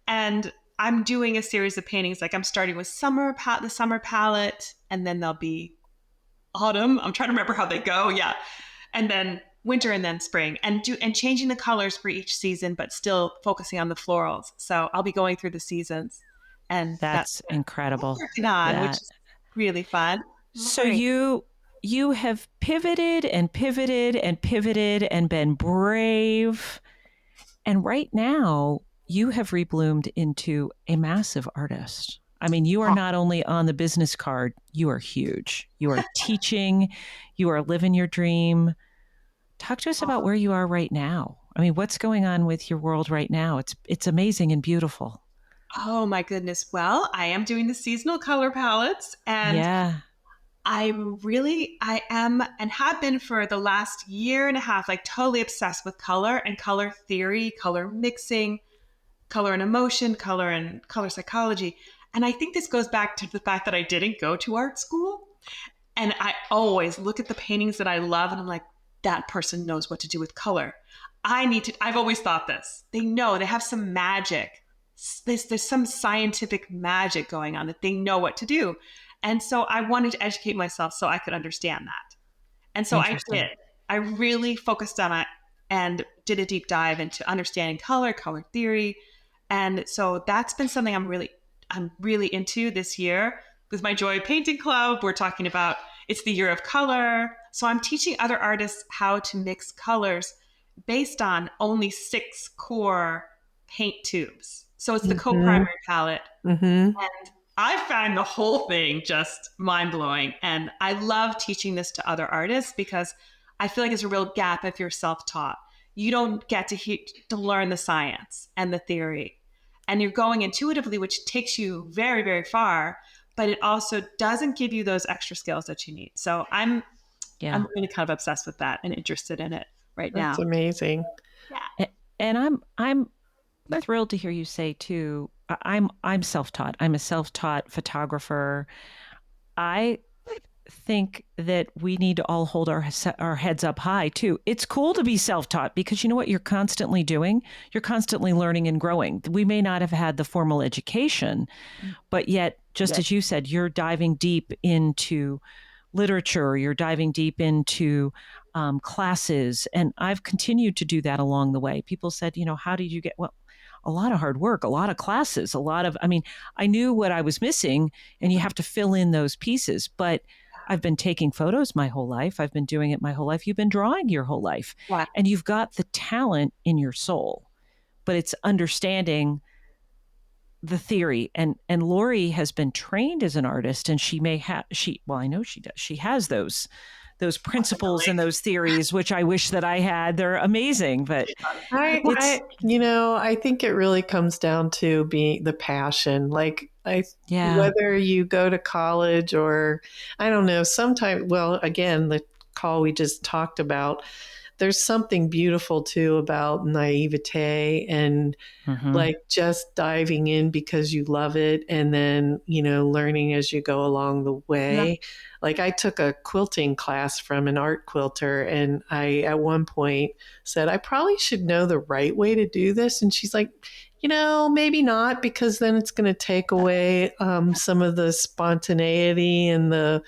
And I'm doing a series of paintings. Like, I'm starting with the summer palette, and then there'll be autumn. I'm trying to remember how they go. Yeah. And then winter, and then spring, and changing the colors for each season, but still focusing on the florals. So I'll be going through the seasons, and that's incredible. Working on, which is really fun. So you have pivoted and pivoted and pivoted and been brave. And right now you have rebloomed into a massive artist. I mean, you are not only on the business card, you are huge. You are teaching, you are living your dream. Talk to us about where you are right now. I mean, what's going on with your world right now? It's amazing and beautiful. Oh my goodness. Well, I am doing the seasonal color palettes, and I am and have been for the last year and a half, like, totally obsessed with color and color theory, color mixing, color and emotion, color and color psychology. And I think this goes back to the fact that I didn't go to art school. And I always look at the paintings that I love, and I'm like, that person knows what to do with color. I've always thought this. They have some magic. There's some scientific magic going on, that they know what to do. And so I wanted to educate myself so I could understand that. And so I did. I really focused on it and did a deep dive into understanding color theory. And so that's been something I'm really into this year. With my Joy Painting Club, we're talking about, it's the year of color. So I'm teaching other artists how to mix colors based on only 6 core paint tubes. So it's the co-primary palette. And I find the whole thing just mind-blowing. And I love teaching this to other artists, because I feel like it's a real gap if you're self-taught. You don't get to learn the science and the theory. And you're going intuitively, which takes you very, very far, but it also doesn't give you those extra skills that you need. So I'm really kind of obsessed with that and interested in it right now. That's amazing. Yeah. And I'm thrilled to hear you say too, I'm self-taught. I'm a self-taught photographer. I think that we need to all hold our heads up high too. It's cool to be self-taught, because you know what you're constantly doing? You're constantly learning and growing. We may not have had the formal education, but yet, just as you said, you're diving deep into literature, you're diving deep into classes. And I've continued to do that along the way. People said, how did you get, well, a lot of hard work, a lot of classes, I knew what I was missing, and you have to fill in those pieces. But I've been taking photos my whole life. I've been doing it my whole life. You've been drawing your whole life. Wow. And you've got the talent in your soul, but it's understanding the theory. And Lori has been trained as an artist, and she may have, I know she does. She has those principles and those theories, which I wish that I had. They're amazing, but I think it really comes down to being the passion. Like, whether you go to college or, I don't know, sometimes, well, again, the call we just talked about, there's something beautiful too about naivete and like just diving in because you love it and then, learning as you go along the way. Like I took a quilting class from an art quilter and I at one point said, I probably should know the right way to do this. And she's like, maybe not, because then it's going to take away some of the spontaneity and the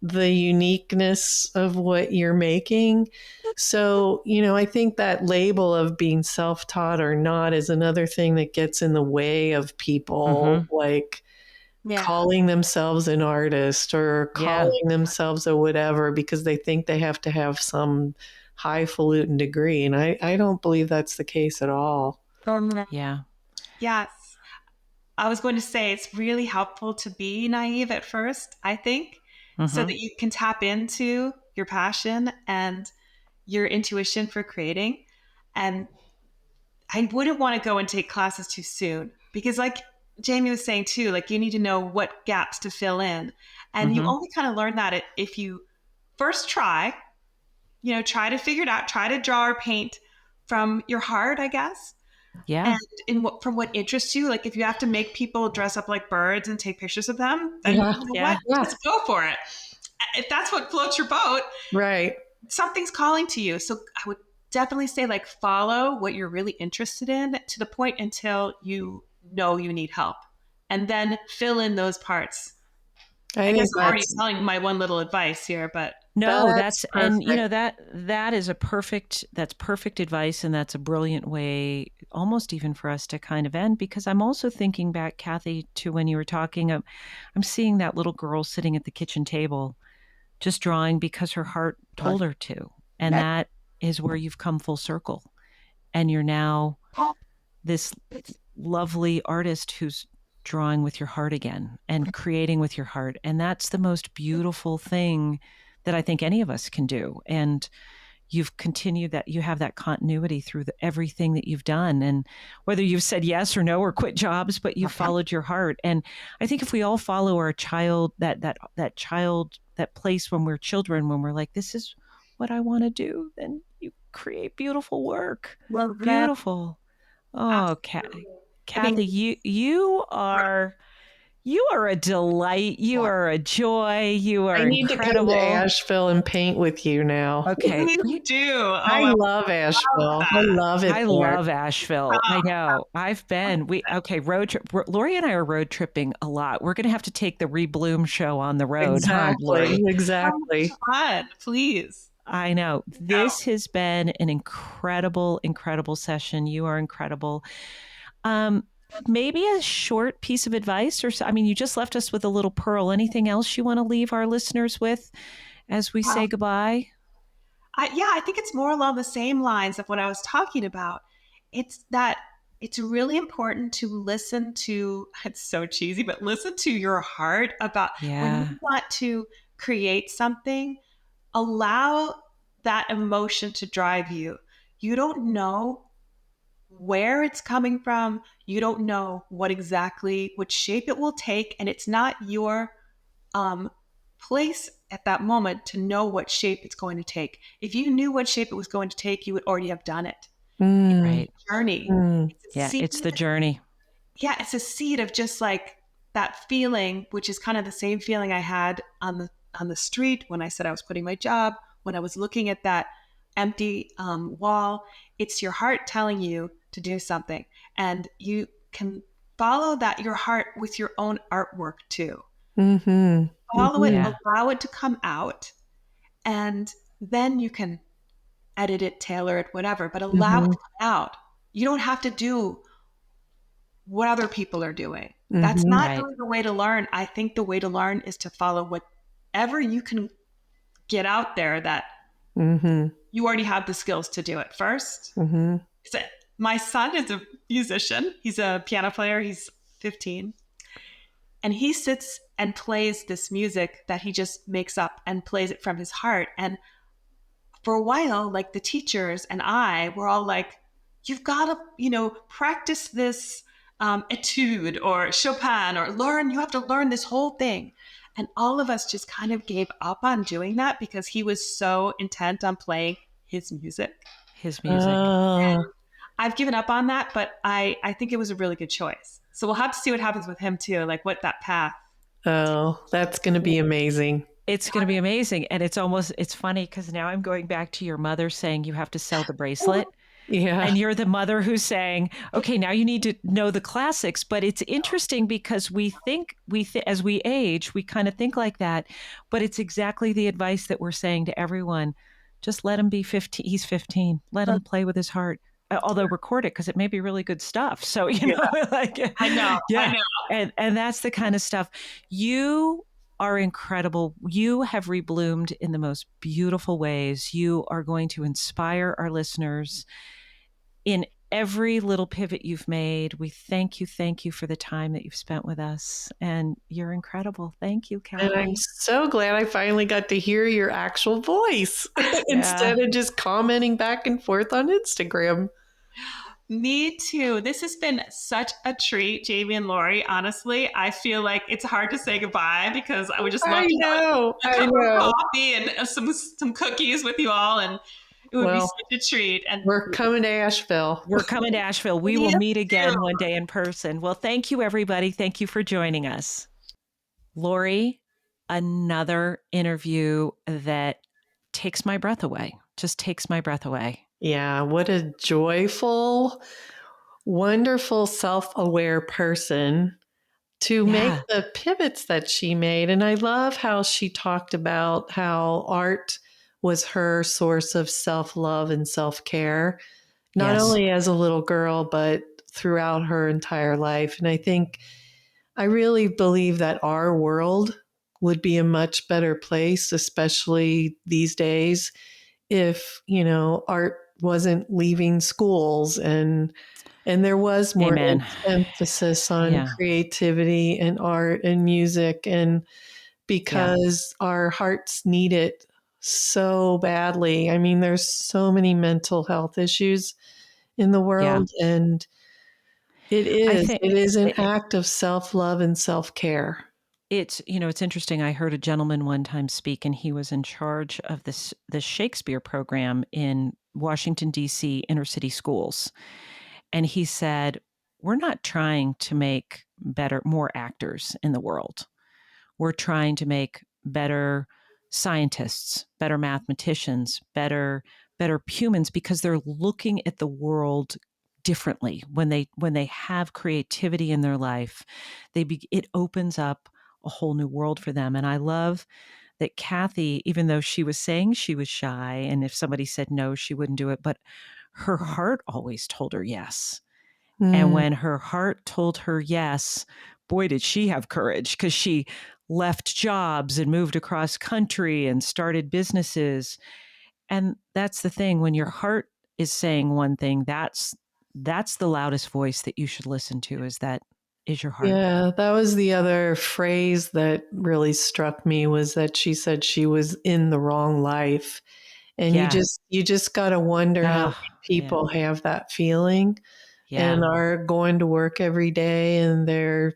uniqueness of what you're making. So, I think that label of being self-taught or not is another thing that gets in the way of people like calling themselves an artist or calling themselves a whatever because they think they have to have some highfalutin degree. And I don't believe that's the case at all. Yeah. Yes. I was going to say it's really helpful to be naive at first, I think, so that you can tap into your passion and your intuition for creating. And I wouldn't want to go and take classes too soon because like Jamie was saying too, like you need to know what gaps to fill in. And you only kind of learn that if you first try to figure it out, try to draw or paint from your heart, I guess. Yeah. And from what interests you, like if you have to make people dress up like birds and take pictures of them, then you know what? Let's go for it. If that's what floats your boat, right? Something's calling to you. So I would definitely say like follow what you're really interested in to the point until you know you need help, and then fill in those parts. I guess I'm already telling my one little advice here, but no, that's and that is that's perfect advice, and that's a brilliant way, almost even for us to kind of end. Because I'm also thinking back, Cathy, to when you were talking. I'm seeing that little girl sitting at the kitchen table, just drawing because her heart told her to, and that is where you've come full circle, and you're now this lovely artist who's drawing with your heart again and creating with your heart. And that's the most beautiful thing that I think any of us can do. And you've continued that, you have that continuity through everything that you've done. And whether you've said yes or no or quit jobs, but you followed your heart. And I think if we all follow our child, that place when we're children, when we're like, this is what I want to do, then you create beautiful work. Well, beautiful. Oh, Cathy, you are a delight. You are a joy. You are incredible. I need to come to Asheville and paint with you now. Okay. You do. I love Asheville. I love it. I love Asheville. I know. I've been. Road trip. Lori and I are road tripping a lot. We're going to have to take the Rebloom show on the road. Exactly. Fun, please. I know. This has been an incredible, incredible session. You are incredible. Maybe a short piece of advice, you just left us with a little pearl. Anything else you want to leave our listeners with as we say goodbye? I think it's more along the same lines of what I was talking about. It's that it's really important to listen to, it's so cheesy, but listen to your heart about when you want to create something. Allow that emotion to drive you. You don't know where it's coming from. You don't know what shape it will take. And it's not your place at that moment to know what shape it's going to take. If you knew what shape it was going to take, you would already have done it. Right. It's a journey. It's the journey. Yeah, it's a seed of just like that feeling, which is kind of the same feeling I had on the street when I said I was quitting my job, when I was looking at that empty wall. It's your heart telling you to do something, and you can follow your heart with your own artwork too. Follow it, allow it to come out, and then you can edit it, tailor it, whatever, but allow it to come out. You don't have to do what other people are doing. That's not really the way to learn. I think the way to learn is to follow whatever you can get out there that you already have the skills to do it first. So my son is a musician. He's a piano player. He's 15. And he sits and plays this music that he just makes up and plays it from his heart. And for a while, like the teachers and I were all like, you've got to, practice this etude or Chopin or you have to learn this whole thing. And all of us just kind of gave up on doing that because he was so intent on playing his music. His music. I've given up on that, but I think it was a really good choice. So we'll have to see what happens with him too, like what that path. Oh, that's going to be amazing. It's going to be amazing. And it's funny because now I'm going back to your mother saying you have to sell the bracelet. Yeah. And you're the mother who's saying, okay, now you need to know the classics. But it's interesting because as we age, we kind of think like that. But it's exactly the advice that we're saying to everyone. Just let him be 15. He's 15. Let him play with his heart. Although record it because it may be really good stuff. So, like, I know. And that's the kind of stuff. You are incredible. You have rebloomed in the most beautiful ways. You are going to inspire our listeners in every little pivot you've made. We thank you for the time that you've spent with us. And you're incredible. Thank you, Cathy. And I'm so glad I finally got to hear your actual voice instead of just commenting back and forth on Instagram. Me too. This has been such a treat, Jamie and Lori. Honestly, I feel like it's hard to say goodbye because I would just love to have a cup of coffee and some cookies with you all, and it would be such a treat. And we're coming to Asheville. We will meet again one day in person. Well, thank you, everybody. Thank you for joining us. Lori, another interview that takes my breath away. Just takes my breath away. Yeah, what a joyful, wonderful, self-aware person to make the pivots that she made. And I love how she talked about how art was her source of self-love and self-care, not only as a little girl, but throughout her entire life. And I really believe that our world would be a much better place, especially these days, if, art wasn't leaving schools and there was more emphasis on creativity and art and music, and because our hearts need it so badly. I mean, there's so many mental health issues in the world, and it is an act of self-love and self-care. It's interesting. I heard a gentleman one time speak, and he was in charge of the Shakespeare program in Washington, D.C. inner city schools. And he said, we're not trying to make more actors in the world. We're trying to make better scientists, better mathematicians, better humans, because they're looking at the world differently. When they have creativity in their life, it opens up a whole new world for them. And I love that Cathy, even though she was saying she was shy, and if somebody said no, she wouldn't do it, but her heart always told her yes. And when her heart told her yes, boy, did she have courage, because she left jobs and moved across country and started businesses. And that's the thing. When your heart is saying one thing, that's the loudest voice that you should listen to, is your heart. Yeah, that was the other phrase that really struck me, was that she said she was in the wrong life. And you just got to wonder how many people have that feeling and are going to work every day, and they're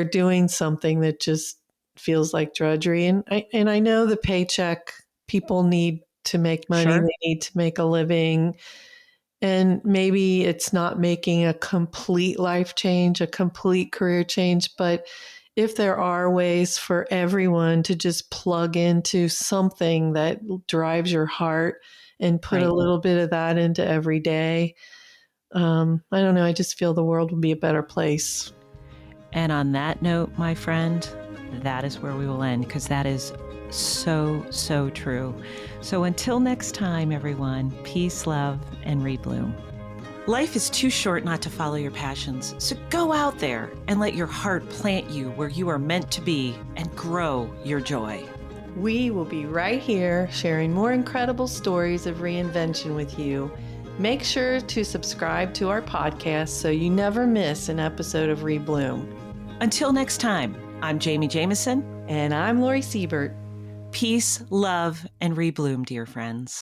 doing something that just feels like drudgery. And I know the paycheck, people need to make money, they need to make a living. And maybe it's not making a complete life change, a complete career change, but if there are ways for everyone to just plug into something that drives your heart and put a little bit of that into every day, I don't know, I just feel the world would be a better place. And on that note, my friend, that is where we will end, because that is so, so true. So until next time, everyone, peace, love, and rebloom. Life is too short not to follow your passions. So go out there and let your heart plant you where you are meant to be and grow your joy. We will be right here sharing more incredible stories of reinvention with you. Make sure to subscribe to our podcast so you never miss an episode of Rebloom. Until next time, I'm Jamie Jameson. And I'm Lori Siebert. Peace, love, and rebloom, dear friends.